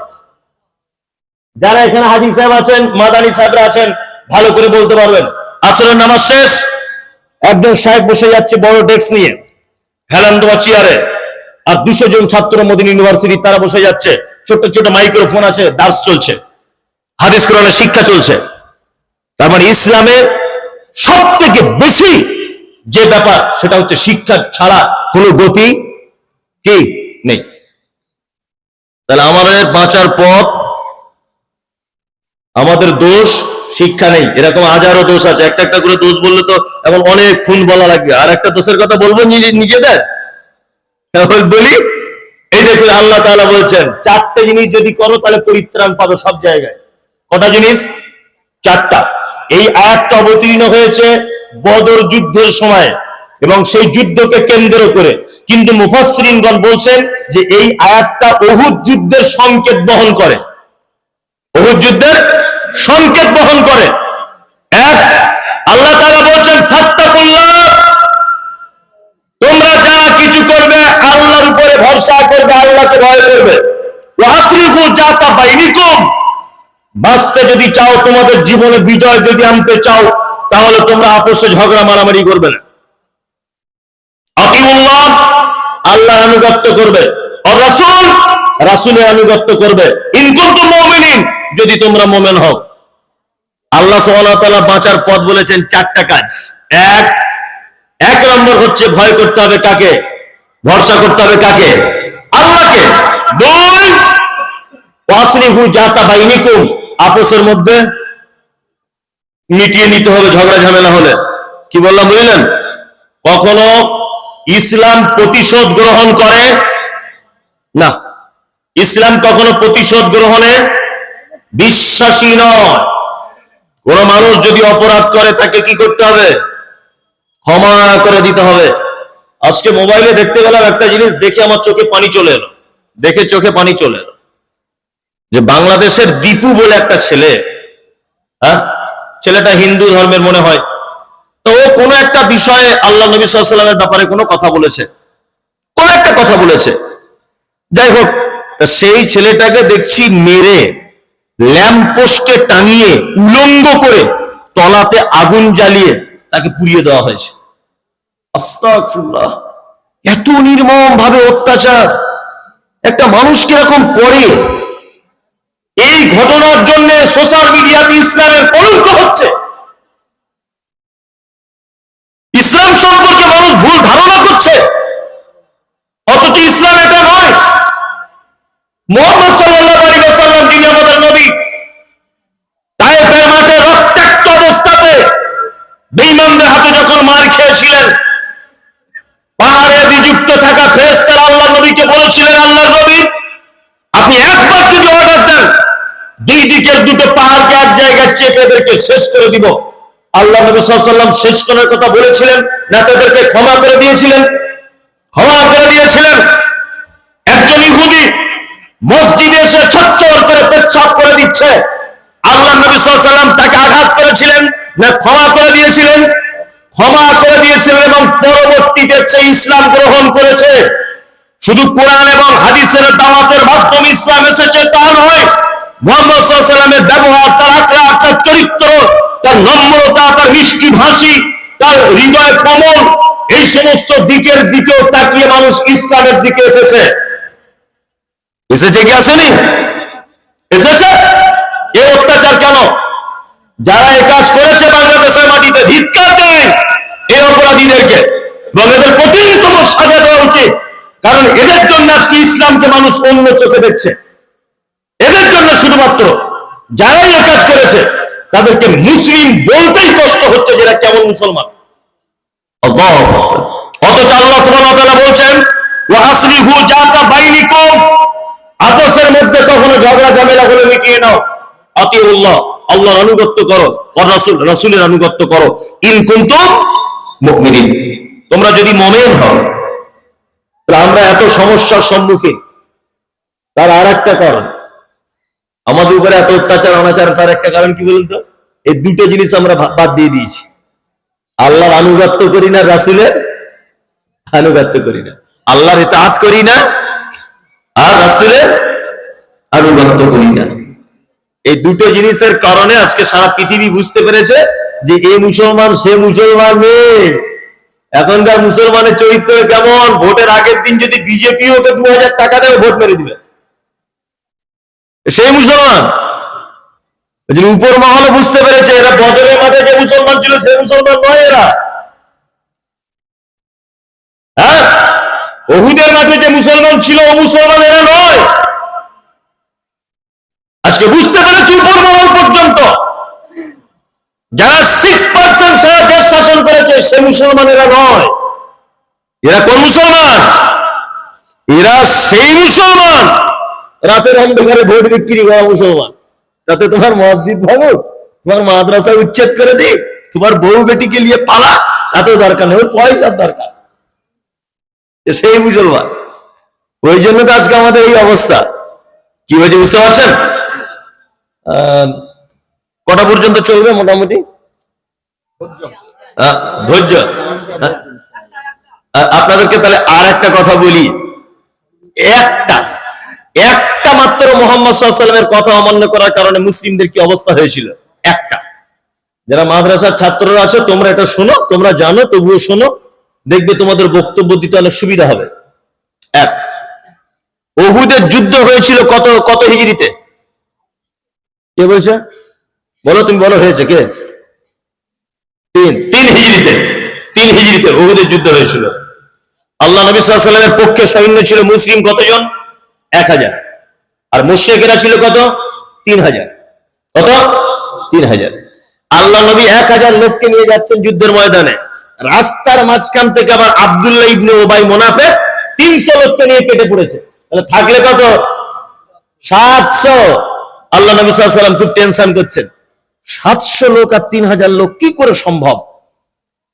যারা এখানে হাজী সাহেব আছেন, মাদানী সাহেবরা আছেন, ভালো করে বলতে পারবেন। আসরের নামাজ শেষ, একজন সাহেব বসে যাচ্ছে বড় ডেস্ক নিয়ে, হেলান দেওয়া চেয়ারে, আর 200 জন ছাত্র মদিনা ইউনিভার্সিটি তারা বসে যাচ্ছে। ছোট ছোট মাইক্রোফোন আছে, দার্স চলছে, হাদিস কোরআনের শিক্ষা চলছে। তার মানে ইসলামে সব থেকে বেশি যে ব্যাপার, সেটা হচ্ছে শিক্ষা ছাড়া কোনো গতি কি নেই। তাহলে আমাদের বাঁচার পথ, আমাদের দোষ শিক্ষা নেই। এরকম হাজারো দোষ আছে, একটা একটা করে দোষ বললে তো এখন অনেক খুন বলা লাগবে। আর একটা দোষের কথা বলবো নিজেদের, বলি। এই দেখুন, আল্লাহ তাআলা বলছেন 4টে জিনিস যদি করো তাহলে পরিত্রাণ পাবে সব জায়গায়। কটা জিনিস? 4টা। এই আয়াতটা অবতীর্ণ হয়েছে বদর যুদ্ধের সময় এবং সেই যুদ্ধকে কেন্দ্র করে। কিন্তু মুফাসসিরিনগণ বলছেন যে এই আয়াতটা উহুদ যুদ্ধের সংকেত বহন করে, উহুদ যুদ্ধের সংকেত বহন করে। এক, আল্লাহ তাআলা বলছেন ফাত্তাকুল্লাহ, তোমরা যা কিছু করবে আল্লাহর উপরে ভরসা করবে, আল্লাহকে ভয় করবে। ওয়া আসলিহু যাতা বাইনিকুম, বাঁচতে যদি চাও, তোমাদের জীবনে বিজয় যদি আনতে চাও, তাহলে তোমরা আপসে ঝগড়া মারামারি করবে না। আতিউল্লাহ, আল্লাহর আনুগত্য করবে, আর রাসূল, রাসূলের আনুগত্য করবে। ইন কুনতুম মুমিনিন, যদি তোমরা মুমিন হও। আল্লাহ সুবহানাহু ওয়া তাআলা বাঁচার পথ বলেছেন 4টা কাজ। এক নম্বর হচ্ছে ভয় করতে হবে কাকে? ভরসা করতে হবে কাকে? আল্লাহকে। 2, ওয়াসলিহু যাতা বাইনিকুম, আপসের মধ্যে মিটিয়ে নিতে হবে ঝগড়া ঝামেলা হলে। কি বললাম বুঝলেন? কখনো ইসলাম প্রতিশোধ গ্রহণ করে না। ইসলাম কখনো প্রতিশোধ গ্রহণে বিশ্বাসী নয়। কোন মানুষ যদি অপরাধ করে তাকে কি করতে হবে? ক্ষমা করে দিতে হবে। আজকে মোবাইলে দেখতে গেলাম একটা জিনিস, দেখে আমার চোখে পানি চলে এলো, দেখে চোখে পানি চলে এলো, যে বাংলাদেশের দীপু বলে একটা ছেলে, হ্যাঁ, ছেলেটা হিন্দু ধর্মের মনে হয়, তো ও কোনো একটা বিষয়ে আল্লাহ নবী সাল্লাল্লাহু আলাইহি ওয়াসাল্লামের ব্যাপারে কোনো কথা বলেছে, কোন একটা কথা বলেছে, যাই হোক, তা সেই ছেলেটাকে দেখছি মেরে ল্যাম্প পোস্টে টাঙিয়ে উলঙ্গ করে তলাতে আগুন জ্বালিয়ে তাকে পুড়িয়ে দেওয়া হয়েছে। আস্তাগফিরুল্লাহ, এত নির্মম ভাবে অত্যাচার একটা মানুষ কিরকম করে! এই ঘটনার জন্য সোশ্যাল মিডিয়াতে ইসলামের কলঙ্ক হচ্ছে, ইসলাম সম্পর্কে মানুষ ভুল ধারণা করছে, অথচ ইসলাম এটা নয়। মুহাম্মদ সাল্লাল্লাহু আলাইহি ওয়াসাল্লাম, যিনি আমাদের নবী, তায়েফের মাঠে রক্তাক্ত অবস্থাতে বেঈমানদের হাতে যখন মার খেয়েছিলেন, পাহাড়ে বিযুক্ত থাকা ফেরেশতারা আল্লাহ নবীকে বলেছিলেন, আল্লাহর নবী, আপনি একবার যদি অর্ডার দেন, দুই দিকের দুটো পাহাড়কে এক জায়গায় চেপে এদেরকে শেষ করে দিব। আল্লাহ নবী সাল্লাল্লাহু আলাইহি ওয়াসাল্লাম শেষ করার কথা বলেছিলেন না তাদেরকে ক্ষমা করে দিয়েছিলেন? ক্ষমা করে দিয়েছিলেন। একজন ইহুদি মসজিদে এসে ছটছট করে পেচ্ছাপ করে দিচ্ছে, আল্লাহ নবী সাল্লাল্লাহু আলাইহি ওয়াসাল্লাম তাকে আঘাত করেছিলেন না ক্ষমা করে দিয়েছিলেন? ক্ষমা করে দিয়েছিলেন, এবং পরবর্তীতে সে ইসলাম গ্রহণ করেছে। শুধু কোরআন এবং হাদিসের দাওয়াতের মাধ্যমে ইসলাম এসেছে তা নয়, মুহাম্মদ সাল্লাল্লাহু আলাইহি ওয়াসাল্লামের ব্যবহার, তার আখলাক, তার চরিত্র, তার নম্রতা, তার মিষ্টি ভাষী, তার হৃদয় কোমল, এই সমস্ত দিকের দিকেও তাকিয়ে মানুষ ইসলামের দিকে এসেছে। এসেছে কি আসেনি? এসেছে। এই অত্যাচার কেন? যারা এই কাজ করেছে বাংলাদেশের মাটিতে ধিক্কার দেন এই অপরাধীদেরকে, এবং এদের কঠিনতম সাজা দেওয়া উচিত। কারণ এদের জন্য আজকে ইসলামকে মানুষ অন্য চোখে দেখছে। এদের জন্য শুধুমাত্র যারাই এই কাজ করেছে তাদেরকে মুসলিম বলতেই কষ্ট হচ্ছে, যেটা কেমন মুসলমান। অথচ আল্লাহ সুবহানাহু ওয়া তাআলা বলছেন, ওয়া আসলিহু যাতা বাইনিকুম, আপসের মধ্যে কখনো ঝগড়া ঝামেলা হলে মিটিয়ে নাও। আতিউল্লাহ, আল্লাহর আনুগত্য করো, ওয়া রাসূল, রাসূলের আনুগত্য করো। ইন কুনতুম মুমিনিন, তোমরা যদি মুমিন হও। তাহলে আমরা এত সমস্যার সম্মুখীন, তার আর একটা কারণ, আমাদের উপরে এত অত্যাচার অনাচার, তার একটা কারণ কি বলুন তো? এই দুটো জিনিস আমরা বাদ দিয়ে দিয়েছি। আল্লাহর আনুগত্য করি না, রাসূলের আনুগত্য করি না, আল্লাহর ইতাআত করি না, আর রাসূলের আনুগত্য করি না। এই দুটো জিনিসের কারণে আজকে সারা পৃথিবী বুঝতে পেরেছে যে এ মুসলমান সে মুসলমান নেই। এখনকার মুসলমানের চরিত্র কেমন? ভোটের আগের দিন যদি বিজেপি ওকে 2000 টাকা দেয়, ভোট মেরে দিবে, সেই মুসলমান। উপর মহলে বুঝতে পেরেছে এরা বদরের মাঠে যে মুসলমান ছিল সে মুসলমান নয় এরা। হ্যাঁ, উহুদের মাঠে যে মুসলমান ছিল ও মুসলমান এরা নয়। আজকে বুঝতে পেরেছি উপর মহল পর্যন্ত, যারা 6% সারা দেশ শাসন করেছে সে মুসলমান এরা নয়। এরা কোন মুসলমান? এরা সেই মুসলমান রাতের অন্ধকারে ভোট বিক্রি করা মুসলমান। তাতে তোমার মসজিদ ভাঙুক, তোমার মাদ্রাসা উচ্ছেদ করে দিক, তোমার বউ বেটিকে নিয়ে পালা, তাতেও দরকার নেই, ওর পয়সার দরকার। সেই মুসলমান। ওই জন্য তো আজকে আমাদের এই অবস্থা। কি হয়েছে বুঝতে পারছেন? কটা পর্যন্ত চলবে মোটামুটি? ধৈর্য। আপনাদেরকে তাহলে আর একটা কথা বলি, একটা মাত্র মুহাম্মদ সাল্লাল্লাহু আলাইহি ওয়াসাল্লামের কথা অমান্য করার কারণে মুসলিমদের কি অবস্থা হয়েছিল, একটা। যারা মাদ্রাসার ছাত্ররা আছো তোমরা এটা শোনো, তোমরা জানো তবুও শোনো, দেখবে তোমাদের বক্তব্য দিতে অনেক সুবিধা হবে। এক, উহুদের যুদ্ধ হয়েছিল কত হিজরিতে? কে বলছে? বলো, তুমি বলো, হয়েছে কে? তিন হিজরিতে। 3 হিজরিতে উহুদের যুদ্ধ হয়েছিল। আল্লাহ নবী সাল্লাল্লাহু আলাইহি ওয়াসাল্লামের পক্ষে সৈন্য ছিল মুসলিম কতজন? 1000। আর মুশরিকরা ছিল কত? 3000। কত? 3000। আল্লাহ নবী 1000 লোককে নিয়ে যাচ্ছেন যুদ্ধের ময়দানে। রাস্তার মাঝখান থেকে আবার আব্দুল্লাহ ইবনে উবাই মুনাফিক 300 লোককে নিয়ে কেটে পড়েছে। তাহলে থাকলে কত? 700। আল্লাহ নবী সাল্লাল্লাহু আলাইহি ওয়াসাল্লাম খুব টেনশন করছেন, 700 লোক আর 3000 লোক কি করে সম্ভব?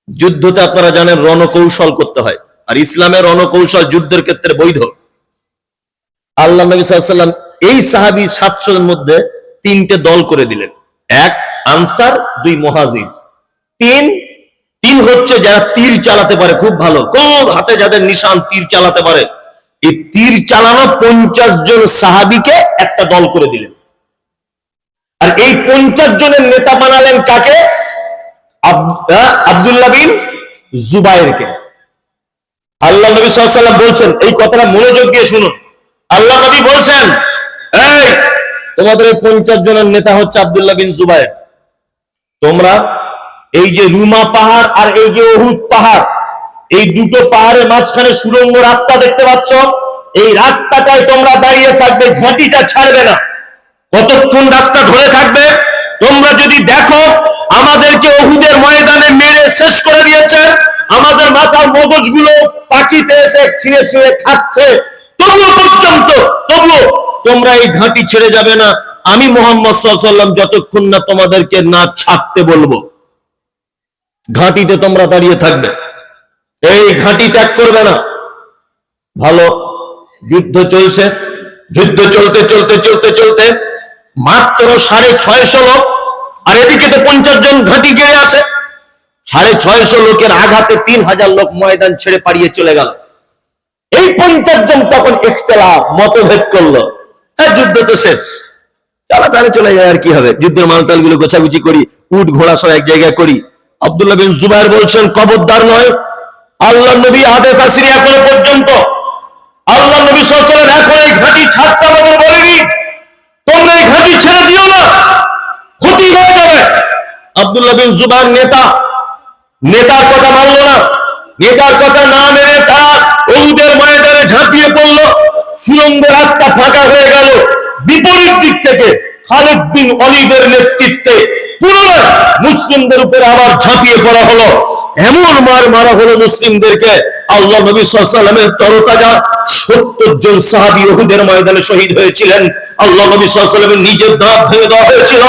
যুদ্ধতে আপনারা জানেন রণকৌশল করতে হয়, আর ইসলামের রণকৌশল যুদ্ধের ক্ষেত্রে বৈধ। আল্লাহ নবী সাল্লাল্লাহু আলাইহি ওয়াসাল্লাম এই সাহাবী 700 এর মধ্যে 3টে দল করে দিলেন। এক আনসার, 2 মুহাজির, তিন হচ্ছে যারা তীর চালাতে পারে খুব ভালো, খুব হাতে যাদের নিশান তীর চালাতে পারে, এই তীর চালানো 50 জন সাহাবীকে একটা দল করে দিলেন। আর এই 50 জনের নেতা বানালেন কাকে? আব্দুল্লাহ বিন জুবায়েরকে। আল্লাহ নবী সাল্লাল্লাহু আলাইহি ওয়াসাল্লাম বলছেন, এই কথাটা মনোযোগ দিয়ে শুনুন, আল্লাহ নবী বলছেন, এই তোমাদের এই 50 জনের নেতা হচ্ছে আব্দুল্লাহ বিন জুবায়ের। তোমরা এই যে রুমা পাহাড় আর এই যে উহুদ পাহাড়, এই দুটো পাহাড়ের মাঝখানে সুড়ঙ্গ রাস্তা দেখতে পাচ্ছ, এই রাস্তাটায় তোমরা দাঁড়িয়ে থাকবে, ঘাঁটিটা ছাড়বে না। কতক্ষণ রাস্তা ধরে থাকবে? তোমরা যদি দেখো আমাদেরকে উহুদের ময়দানে মেরে শেষ করে দিয়েছে, আমাদের মাথার মগজগুলো পাখিতে এসে ছিঁড়ে ছিঁড়ে খাচ্ছে, তবুও তোমরা এই ঘাঁটি ছেড়ে যাবে না, আমি মুহাম্মদ সাল্লাল্লাহু আলাইহি ওয়াসাল্লাম যতক্ষণ না তোমাদেরকে না ছাড়তে বলবো। ঘাঁটিতে তোমরা দাঁড়িয়ে থাকবে, এই ঘাঁটি ত্যাগ করবে না। ভালো, যুদ্ধ চলছে, যুদ্ধ চলতে চলতে চলতে চলতে মাত্র 650 লোক, আর এদিকে তো 50 জন ঘাঁটি গিয়ে আছে। 650 লোকের আঘাতে 3000 লোক ময়দান ছেড়ে পালিয়ে চলে গেল। এই 50 জন তখন ইখতিলাফ, মতভেদ করলো, হ্যাঁ যুদ্ধ তো শেষ, চলো তাহলে চলে যায়, আর কি হবে, যুদ্ধের মালতাল গুলো গোছাগুছি করি, উট ঘোড়া সব এক জায়গায় করি। আব্দুল্লাহ বিন জুবায়ের বলছেন, খবরদার নয়, আল্লাহ নবী আদেশ আসেনি এখনো পর্যন্ত, আল্লাহ নবী সাল্লাল্লাহু আলাইহি ওয়াসাল্লাম এখন এই ঘাঁটি ছাড়তে আমাদের বলেনি, তোমরা এই ঘাঁটি ছেড়ে দিও না, ক্ষতি হয়ে যাবে। আব্দুল্লাহ বিন জুবায়ের নেতার কথা মানলো না, নেতার কথা না মেনে তারা উহুদের ময়দানে ঝাঁপিয়ে পড়লো। সুড়ঙ্গ রাস্তা ফাঁকা হয়ে গেল। বিপরীত দিক থেকে খালিদ বিন ওয়ালিদের নেতৃত্বে পুনরায় মুসলিমদের উপরে আবার ঝাঁপিয়ে পড়া হলো। এমন মার মারা হলো মুসলিমদেরকে, আল্লাহ নবী সাল্লাল্লাহু আলাইহি ওয়াসাল্লামের তরতাজা 70 জন সাহাবী উহুদের ময়দানে শহীদ হয়েছিলেন। আল্লাহ নবী সাল্লাল্লাহু আলাইহি ওয়াসাল্লামের নিজের দাঁত ভেঙে দেওয়া হয়েছিল।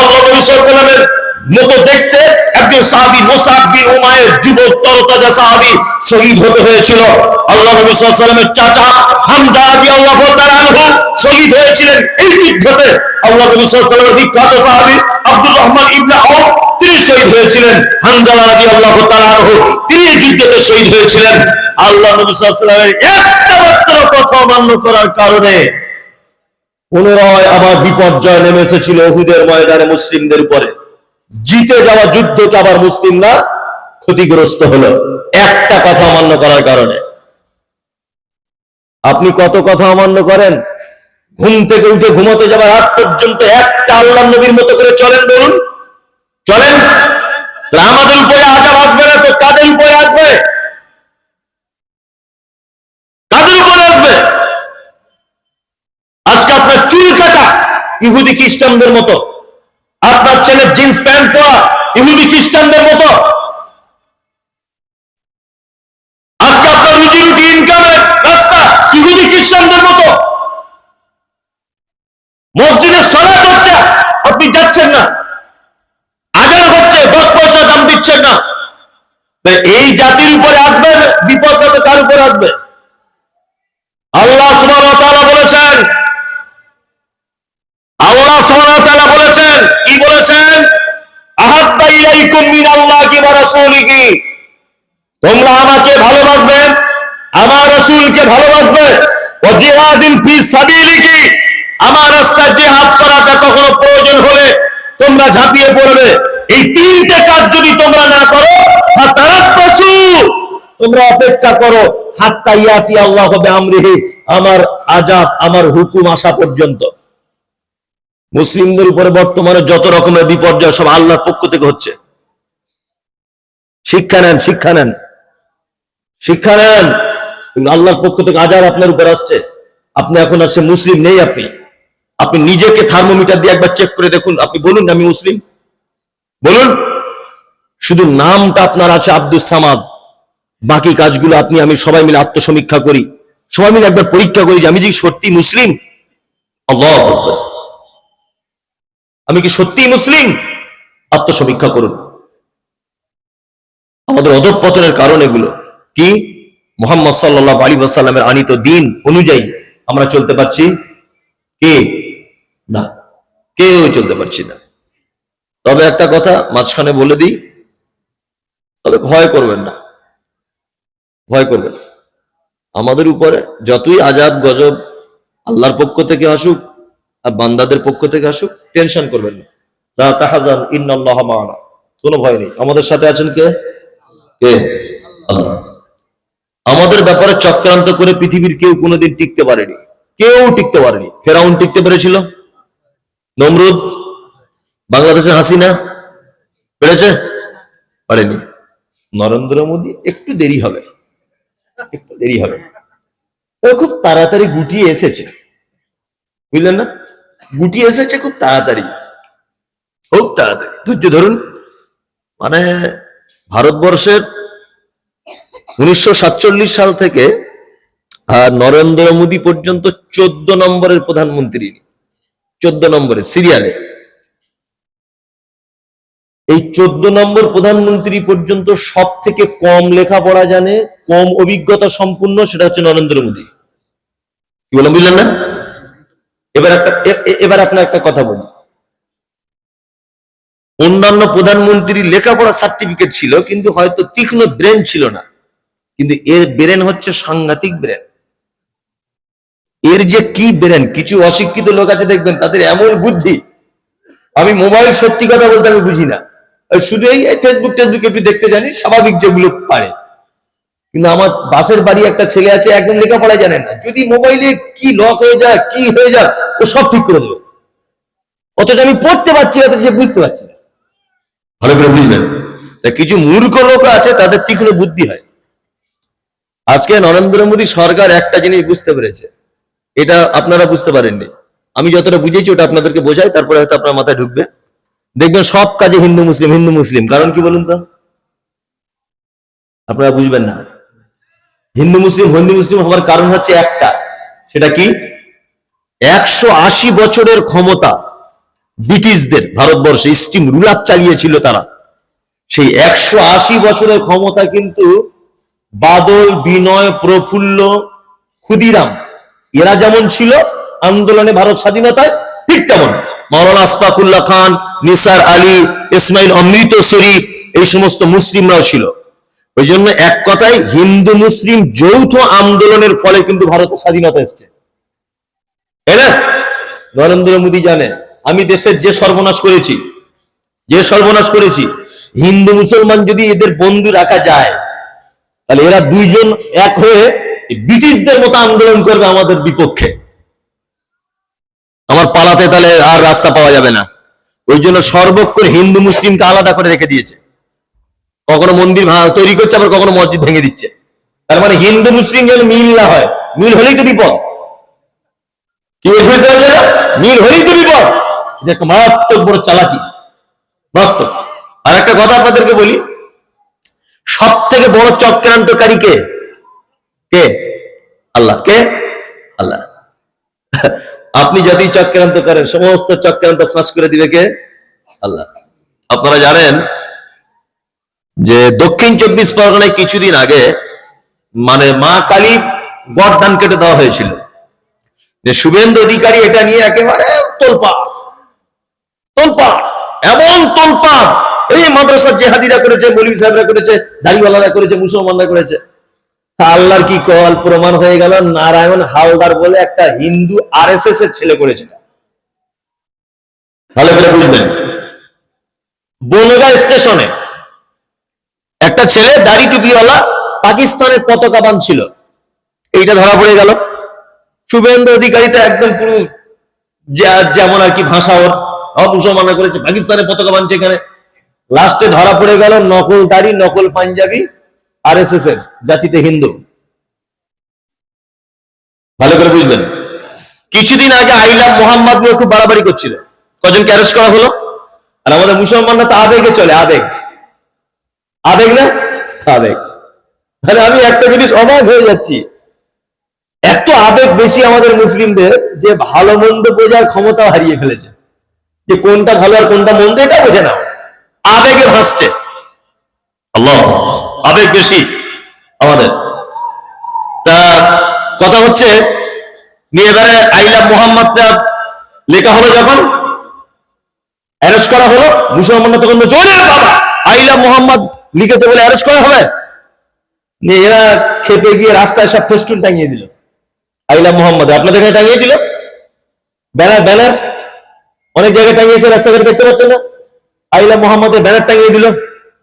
আল্লাহ নবী সাল্লাল্লাহু আলাইহি ওয়াসাল্লামের মতো দেখতে একজন সাহাবী মুসআব বিন উমাইর, যুবক তরতাজা সাহাবী, শহীদ হতে হয়েছিল। আল্লাহ নবী সাল্লাল্লাহু আলাইহি ওয়াসাল্লামের চাচা হামজা রাদিয়াল্লাহু তাআলা আনহু শহীদ হয়েছিলেন এই যুদ্ধে। আল্লাহ নবী সাল্লাল্লাহু আলাইহি ওয়াসাল্লামের বিখ্যাত সাহাবী আব্দুর রহমান ইবনে আওফ, তিনি শহীদ হয়েছিলেন। হামজা রাদিয়াল্লাহু তাআলা আনহু, তিনি এই যুদ্ধে শহীদ হয়েছিলেন। আল্লাহ নবী সাল্লাল্লাহু আলাইহি ওয়াসাল্লামের একটা মাত্র কথা অমান্য করার কারণে পুনরায় আবার বিপর্যয় নেমে এসেছিল উহুদের ময়দানে মুসলিমদের উপরে। জিতে যাওয়া যুদ্ধকে আবার মুসলিমরা ক্ষতিগ্রস্ত হলো একটা কথা অমান্য করার কারণে। আপনি কত কথা অমান্য করেন? ঘুম থেকে উঠে ঘুমোতে যাবার আগ পর্যন্ত একটা আল্লাহর নবীর মতো করে চলেন, বলুন চলেন? আমাদের উপরে আযাব আসবে না তো কাদের উপরে আসবে? কাদের উপরে আসবে? আজকে আপনার চুল কাটা ইহুদি খ্রিস্টানদের মতো, আপনার ছেলে জিন্স প্যান্ট পরা ইহুদি খ্রিস্টানদের মতো, আজকে আপনার রুজি রুটি ইনকামের রাস্তা ইহুদি খ্রিস্টানদের মতো। মসজিদে সালাত হচ্ছে, আপনি যাচ্ছেন না, আযান হচ্ছে, 10 পয়সা দাম দিচ্ছেন না। এই জাতির উপরে আসবে বিপদ, কত কার উপরে আসবে? আল্লাহ সুবহানাহু ওয়া তাআলা বলেছেন, আল্লাহ সুবহানাহু ওয়া তাআলা বলেছেন, কি বলেছেন? আহাব্বা ইলাইকুম মিনাল্লাহি ওয়া রাসূলিহি, তোমরা আমাকে ভালোবাসবে, আমার রাসূলকে ভালোবাসবে, ওয়া জিহাদিন ফি সাবিলিহি, আমার রাস্তায় জিহাদ করাটা কখনো প্রয়োজন হলে তোমরা ঝাঁপিয়ে পড়বে। এই তিনটে কাজ যদি তোমরা না করো, ফাতারাব্বাসু, তোমরা অপেক্ষা করো, হাত্তা ইয়াতি আল্লাহু বিআমরিহি, আমার আযাব, আমার হুকুম আসা পর্যন্ত। মুসলিমদের উপরে বর্তমানে যত রকমের বিপর্যয় সব আল্লাহর পক্ষ থেকে হচ্ছে। শিক্ষা নেন, শিক্ষা নেন, শিক্ষা নেন। আল্লাহর পক্ষ থেকে আযাব আপনার উপর আসছে। আপনি এখন আসছে মুসলিম নেই, আপনি নিজেকে থার্মোমিটার দিয়ে একবার চেক করে দেখুন, আপনি বলুন আমি মুসলিম, বলুন। শুধু নামটা আপনার আছে আব্দুস সামাদ, বাকি কাজগুলো আপনি আমি সবাই মিলে আত্মসমীক্ষা করি, সবাই মিলে একবার পরীক্ষা করি যে আমি কি সত্যি মুসলিম। আল্লাহু আকবার, আমি কি সত্যি মুসলিম? আত্মসমীক্ষা করুন। আমাদের অধঃপতনের কারণ এগুলো কি? মুহাম্মদ সাল্লাল্লাহু আলাইহি ওয়াসাল্লামের আনিত দিন অনুযায়ী আমরা চলতে পারছি কি না? কেউ চলতে পারছি না। তবে একটা কথা মাঝখানে বলে দিই, তবে ভয় করবেন না, ভয় করবেন না। আমাদের উপরে যতই আজাব গজব আল্লাহর পক্ষ থেকে আসুক আর বান্দাদের পক্ষ থেকে আসুক, টেনশন করবেন না। লা তাহজান ইন্নাল্লাহা মা'ানা, কোনো ভয় নেই। আমাদের সাথে আছেন কে? কে? আল্লাহ। আমাদের ব্যাপারে চক্রান্ত করে পৃথিবীর কেউ কোনোদিন টিকতে পারেনি, কেউ টিকতে পারেনি। ফেরাউন টিকতে পেরেছিল? নমরুদ, বাংলাদেশের হাসিনা পেরেছে? পারেনি। নরেন্দ্র মোদী একটু দেরি হবে, একটু দেরি হবে। ও খুব তাড়াতাড়ি গুটিয়ে এসেছে, বুঝলেন না? গুটিয়ে এসেছে খুব তাড়াতাড়ি, খুব তাড়াতাড়ি। ধৈর্য ধরুন। মানে ভারতবর্ষের 1947 সাল থেকে নরেন্দ্র মোদী পর্যন্ত 14 নম্বরের প্রধানমন্ত্রী, 14 নম্বরের সিরিয়ালে। এই 14 নম্বর প্রধানমন্ত্রী পর্যন্ত সব থেকে কম লেখাপড়া জানে, কম অভিজ্ঞতা সম্পূর্ণ, সেটা হচ্ছে নরেন্দ্র মোদী। কি বললাম বুঝলেন না? এবার আপনার একটা কথা বলি। অন্যান্য প্রধানমন্ত্রী লেখাপড়া সার্টিফিকেট ছিল কিন্তু হয়তো তীক্ষ্ণ ব্রেন ছিল না, কিন্তু এর ব্রেন হচ্ছে সাংঘাতিক ব্রেন। এর যে কি ব্রেন! কিছু অশিক্ষিত লোক আছে দেখবেন তাদের এমন বুদ্ধি, আমি মোবাইল সত্যি কথা বলতে আমি বুঝি না, শুধু এই ফেসবুক টেসবুক একটু দেখতে জানি, স্বাভাবিক যেগুলো পারে। কিন্তু আমার পাশের বাড়ি একটা ছেলে আছে, একদম লেখাপড়া জানে না, যদি মোবাইলে কি লক হয়ে যায় কি হয়ে যায় ও সব ঠিক করে দেবে, অথচ আমি পড়তে পারছি না, সে বুঝতে পারছি না। ভালো করে বুঝলেন? কিছু মূর্খ লোক আছে তাদের তীক্ষ্ণ বুদ্ধি হয়। আজকে নরেন্দ্র মোদী সরকার একটা জিনিস বুঝতে পেরেছে, এটা আপনারা বুঝতে পারেননি, আমি যতটা বুঝেছি ওটা আপনাদেরকে বোঝাই, তারপরে হয়তো আপনার মাথায় ঢুকবে। দেখবেন সব কাজে হিন্দু মুসলিম হিন্দু মুসলিম, কারণ কি বলুন তো? আপনারা বুঝবেন না। হিন্দু মুসলিম হওয়ার কারণ হচ্ছে একটা, সেটা কি? 180 বছরের ক্ষমতা ব্রিটিশদের ভারতবর্ষে স্টিম রুলার চালিয়েছিল তারা। সেই 180 বছরের ক্ষমতা কিন্তু বাদল, বিনয়, প্রফুল্ল, ক্ষুদিরাম এরা যেমন ছিল আন্দোলনে ভারত স্বাধীনতায়, ঠিক তেমন মাওলানা আশফাকুল্লাহ খান, নিসার আলী, ইসমাইল অমৃতসরী, এই সমস্ত মুসলিমরাও ছিল। ওই জন্য এক কথায় হিন্দু মুসলিম যৌথ আন্দোলনের ফলে কিন্তু ভারতের স্বাধীনতা এসছে, তাই না? নরেন্দ্র মোদী জানে আমি দেশের যে সর্বনাশ করেছি, হিন্দু মুসলমান যদি এদের বন্ধু রাখা যায় তাহলে এরা দুইজন এক হয়ে ব্রিটিশদের মতো আন্দোলন করবে আমাদের বিপক্ষে, আমার পালাতে তাহলে আর রাস্তা পাওয়া যাবে না। ওই জন্য সর্বক্ষণ হিন্দু মুসলিমকে আলাদা করে রেখে দিয়েছে। কখনো মন্দির তৈরি করছে, আবার কখনো মসজিদ ভেঙে দিচ্ছে। তার মানে হিন্দু মুসলিম যেন মিল না হয়, মিল হলেই তো বিপদ। কি বুঝতে পারছেন? মিল হলেই তো বিপদ। এটা একটা মারাত্মক বড় চালাকি, মারাত্মক। আর একটা কথা আপনাদেরকে বলি, সব থেকে বড় চক্রান্তকারী কে? কে? আল্লাহ। কে? আল্লাহ। আপনি যদি চক্রান্ত করেন, সমস্ত চক্রান্ত ফাঁস করে দিবে কে? আল্লাহ। আপনারা জানেন যে দক্ষিণ 24 পরগনায় কিছুদিন আগে মানে মা কালী গর্দান কেটে দেওয়া হয়েছিল, যে শুভেন্দু অধিকারী এটা নিয়ে একেবারে তোলপাড়, এমন তোলপাড়, এই মাদ্রাসার জেহাদিরা করেছে, মৌলভী সাহেবরা করেছে, দাড়িওয়ালারা করেছে, মুসলমানরা করেছে। আল্লাহর কি কল প্রমাণ হয়ে গেল, নারায়ণ হালদার বলে একটা হিন্দু আরএসএস এর ছেলে করেছে। ভালো করে বুঝবেন। বনগাঁ স্টেশনে একটা ছেলে দাড়ি টুপিওয়ালা পাকিস্তানের পতাকা বাঁধছিল, এইটা ধরা পড়ে গেল। শুভেন্দু অধিকারী তো একদম পুরো যেমন আর কি ভাষা ওর, মুসলমানরা করেছে, পাকিস্তানের পতাকা বাঁধছে এখানে। লাস্টে ধরা পড়ে গেল নকল দাড়ি, নকল পাঞ্জাবি, আরএসএস এর, জাতিতে হিন্দু। ভালো করে বুঝবেন। কিছুদিন আগে আইলাম মোহাম্মদ নিয়ে খুব বাড়াবাড়ি করছিল, কজনকে অ্যারেস্ট করা হলো। আর আমাদের মুসলমানরা তো আবেগে চলে, আবেগ না, আবেগ। মানে আমি একটা জিনিস অবাক হয়ে যাচ্ছি, এত আবেগ বেশি আমাদের মুসলিমদের যে ভালো মন্দ বোঝার ক্ষমতা হারিয়ে ফেলেছে, যে কোনটা ভালো আর কোনটা মন্দ এটা বোঝে না, আবেগে ভাসছে। আল্লাহ, আবেগ বেশি আমাদের। তা কথা হচ্ছে এবারে আই লাভ মোহাম্মদটা লেখা হলো, যখন অ্যারেস্ট করা হলো, মুসলমানরা তখন বলছে ওরে বাবা আই লাভ মোহাম্মদ লিখেছে বলে অ্যারেস্ট করা হবে। এরা খেপে গিয়ে রাস্তায় সব ফেস্টুন টাঙিয়ে দিল আই লাভ মোহাম্মদ। আপনাদের এখানে টাঙিয়েছিল ব্যানার, ব্যানার অনেক জায়গায় টাঙিয়েছে, রাস্তাঘাটে দেখতে পাচ্ছেন না, আই লাভ মোহাম্মদের ব্যানার টাঙিয়ে দিল।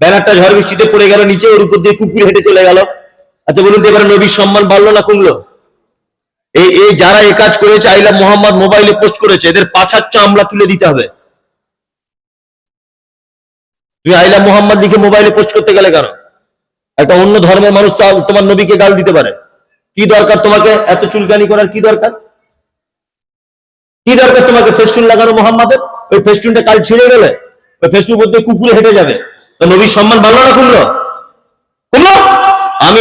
ব্যানারটা ঝড় বৃষ্টিতে পড়ে গেল নিচে, ওর উপর দিয়ে কুকুর হেঁটে চলে গেল। আচ্ছা বলুন তো এবারে নবীর সম্মান বাড়লো না কমলো? এই যারা এই কাজ করেছে, আই লাভ মোহাম্মদ মোবাইলে পোস্ট করেছে, এদের পাছার চামড়া তুলে দিতে হবে। তুমি আই লাভ মোহাম্মদ লিখে মোবাইলে পোস্ট করতে গেলে কেন? একটা অন্য ধর্মের মানুষ তো তোমার নবীকে গাল দিতে পারে। কি দরকার তোমাকে এত চুলকানি করার? কি দরকার? কি দরকার তোমাকে ফেস্টুন লাগানো মোহাম্মদের? ওই ফেস্টুনটা কাল ছিঁড়ে গেলে ওই ফেস্টুন বলতে কুকুরে হেঁটে যাবে, তো নবীর সম্মান বাড়লো না কমলো? কমলো? আমি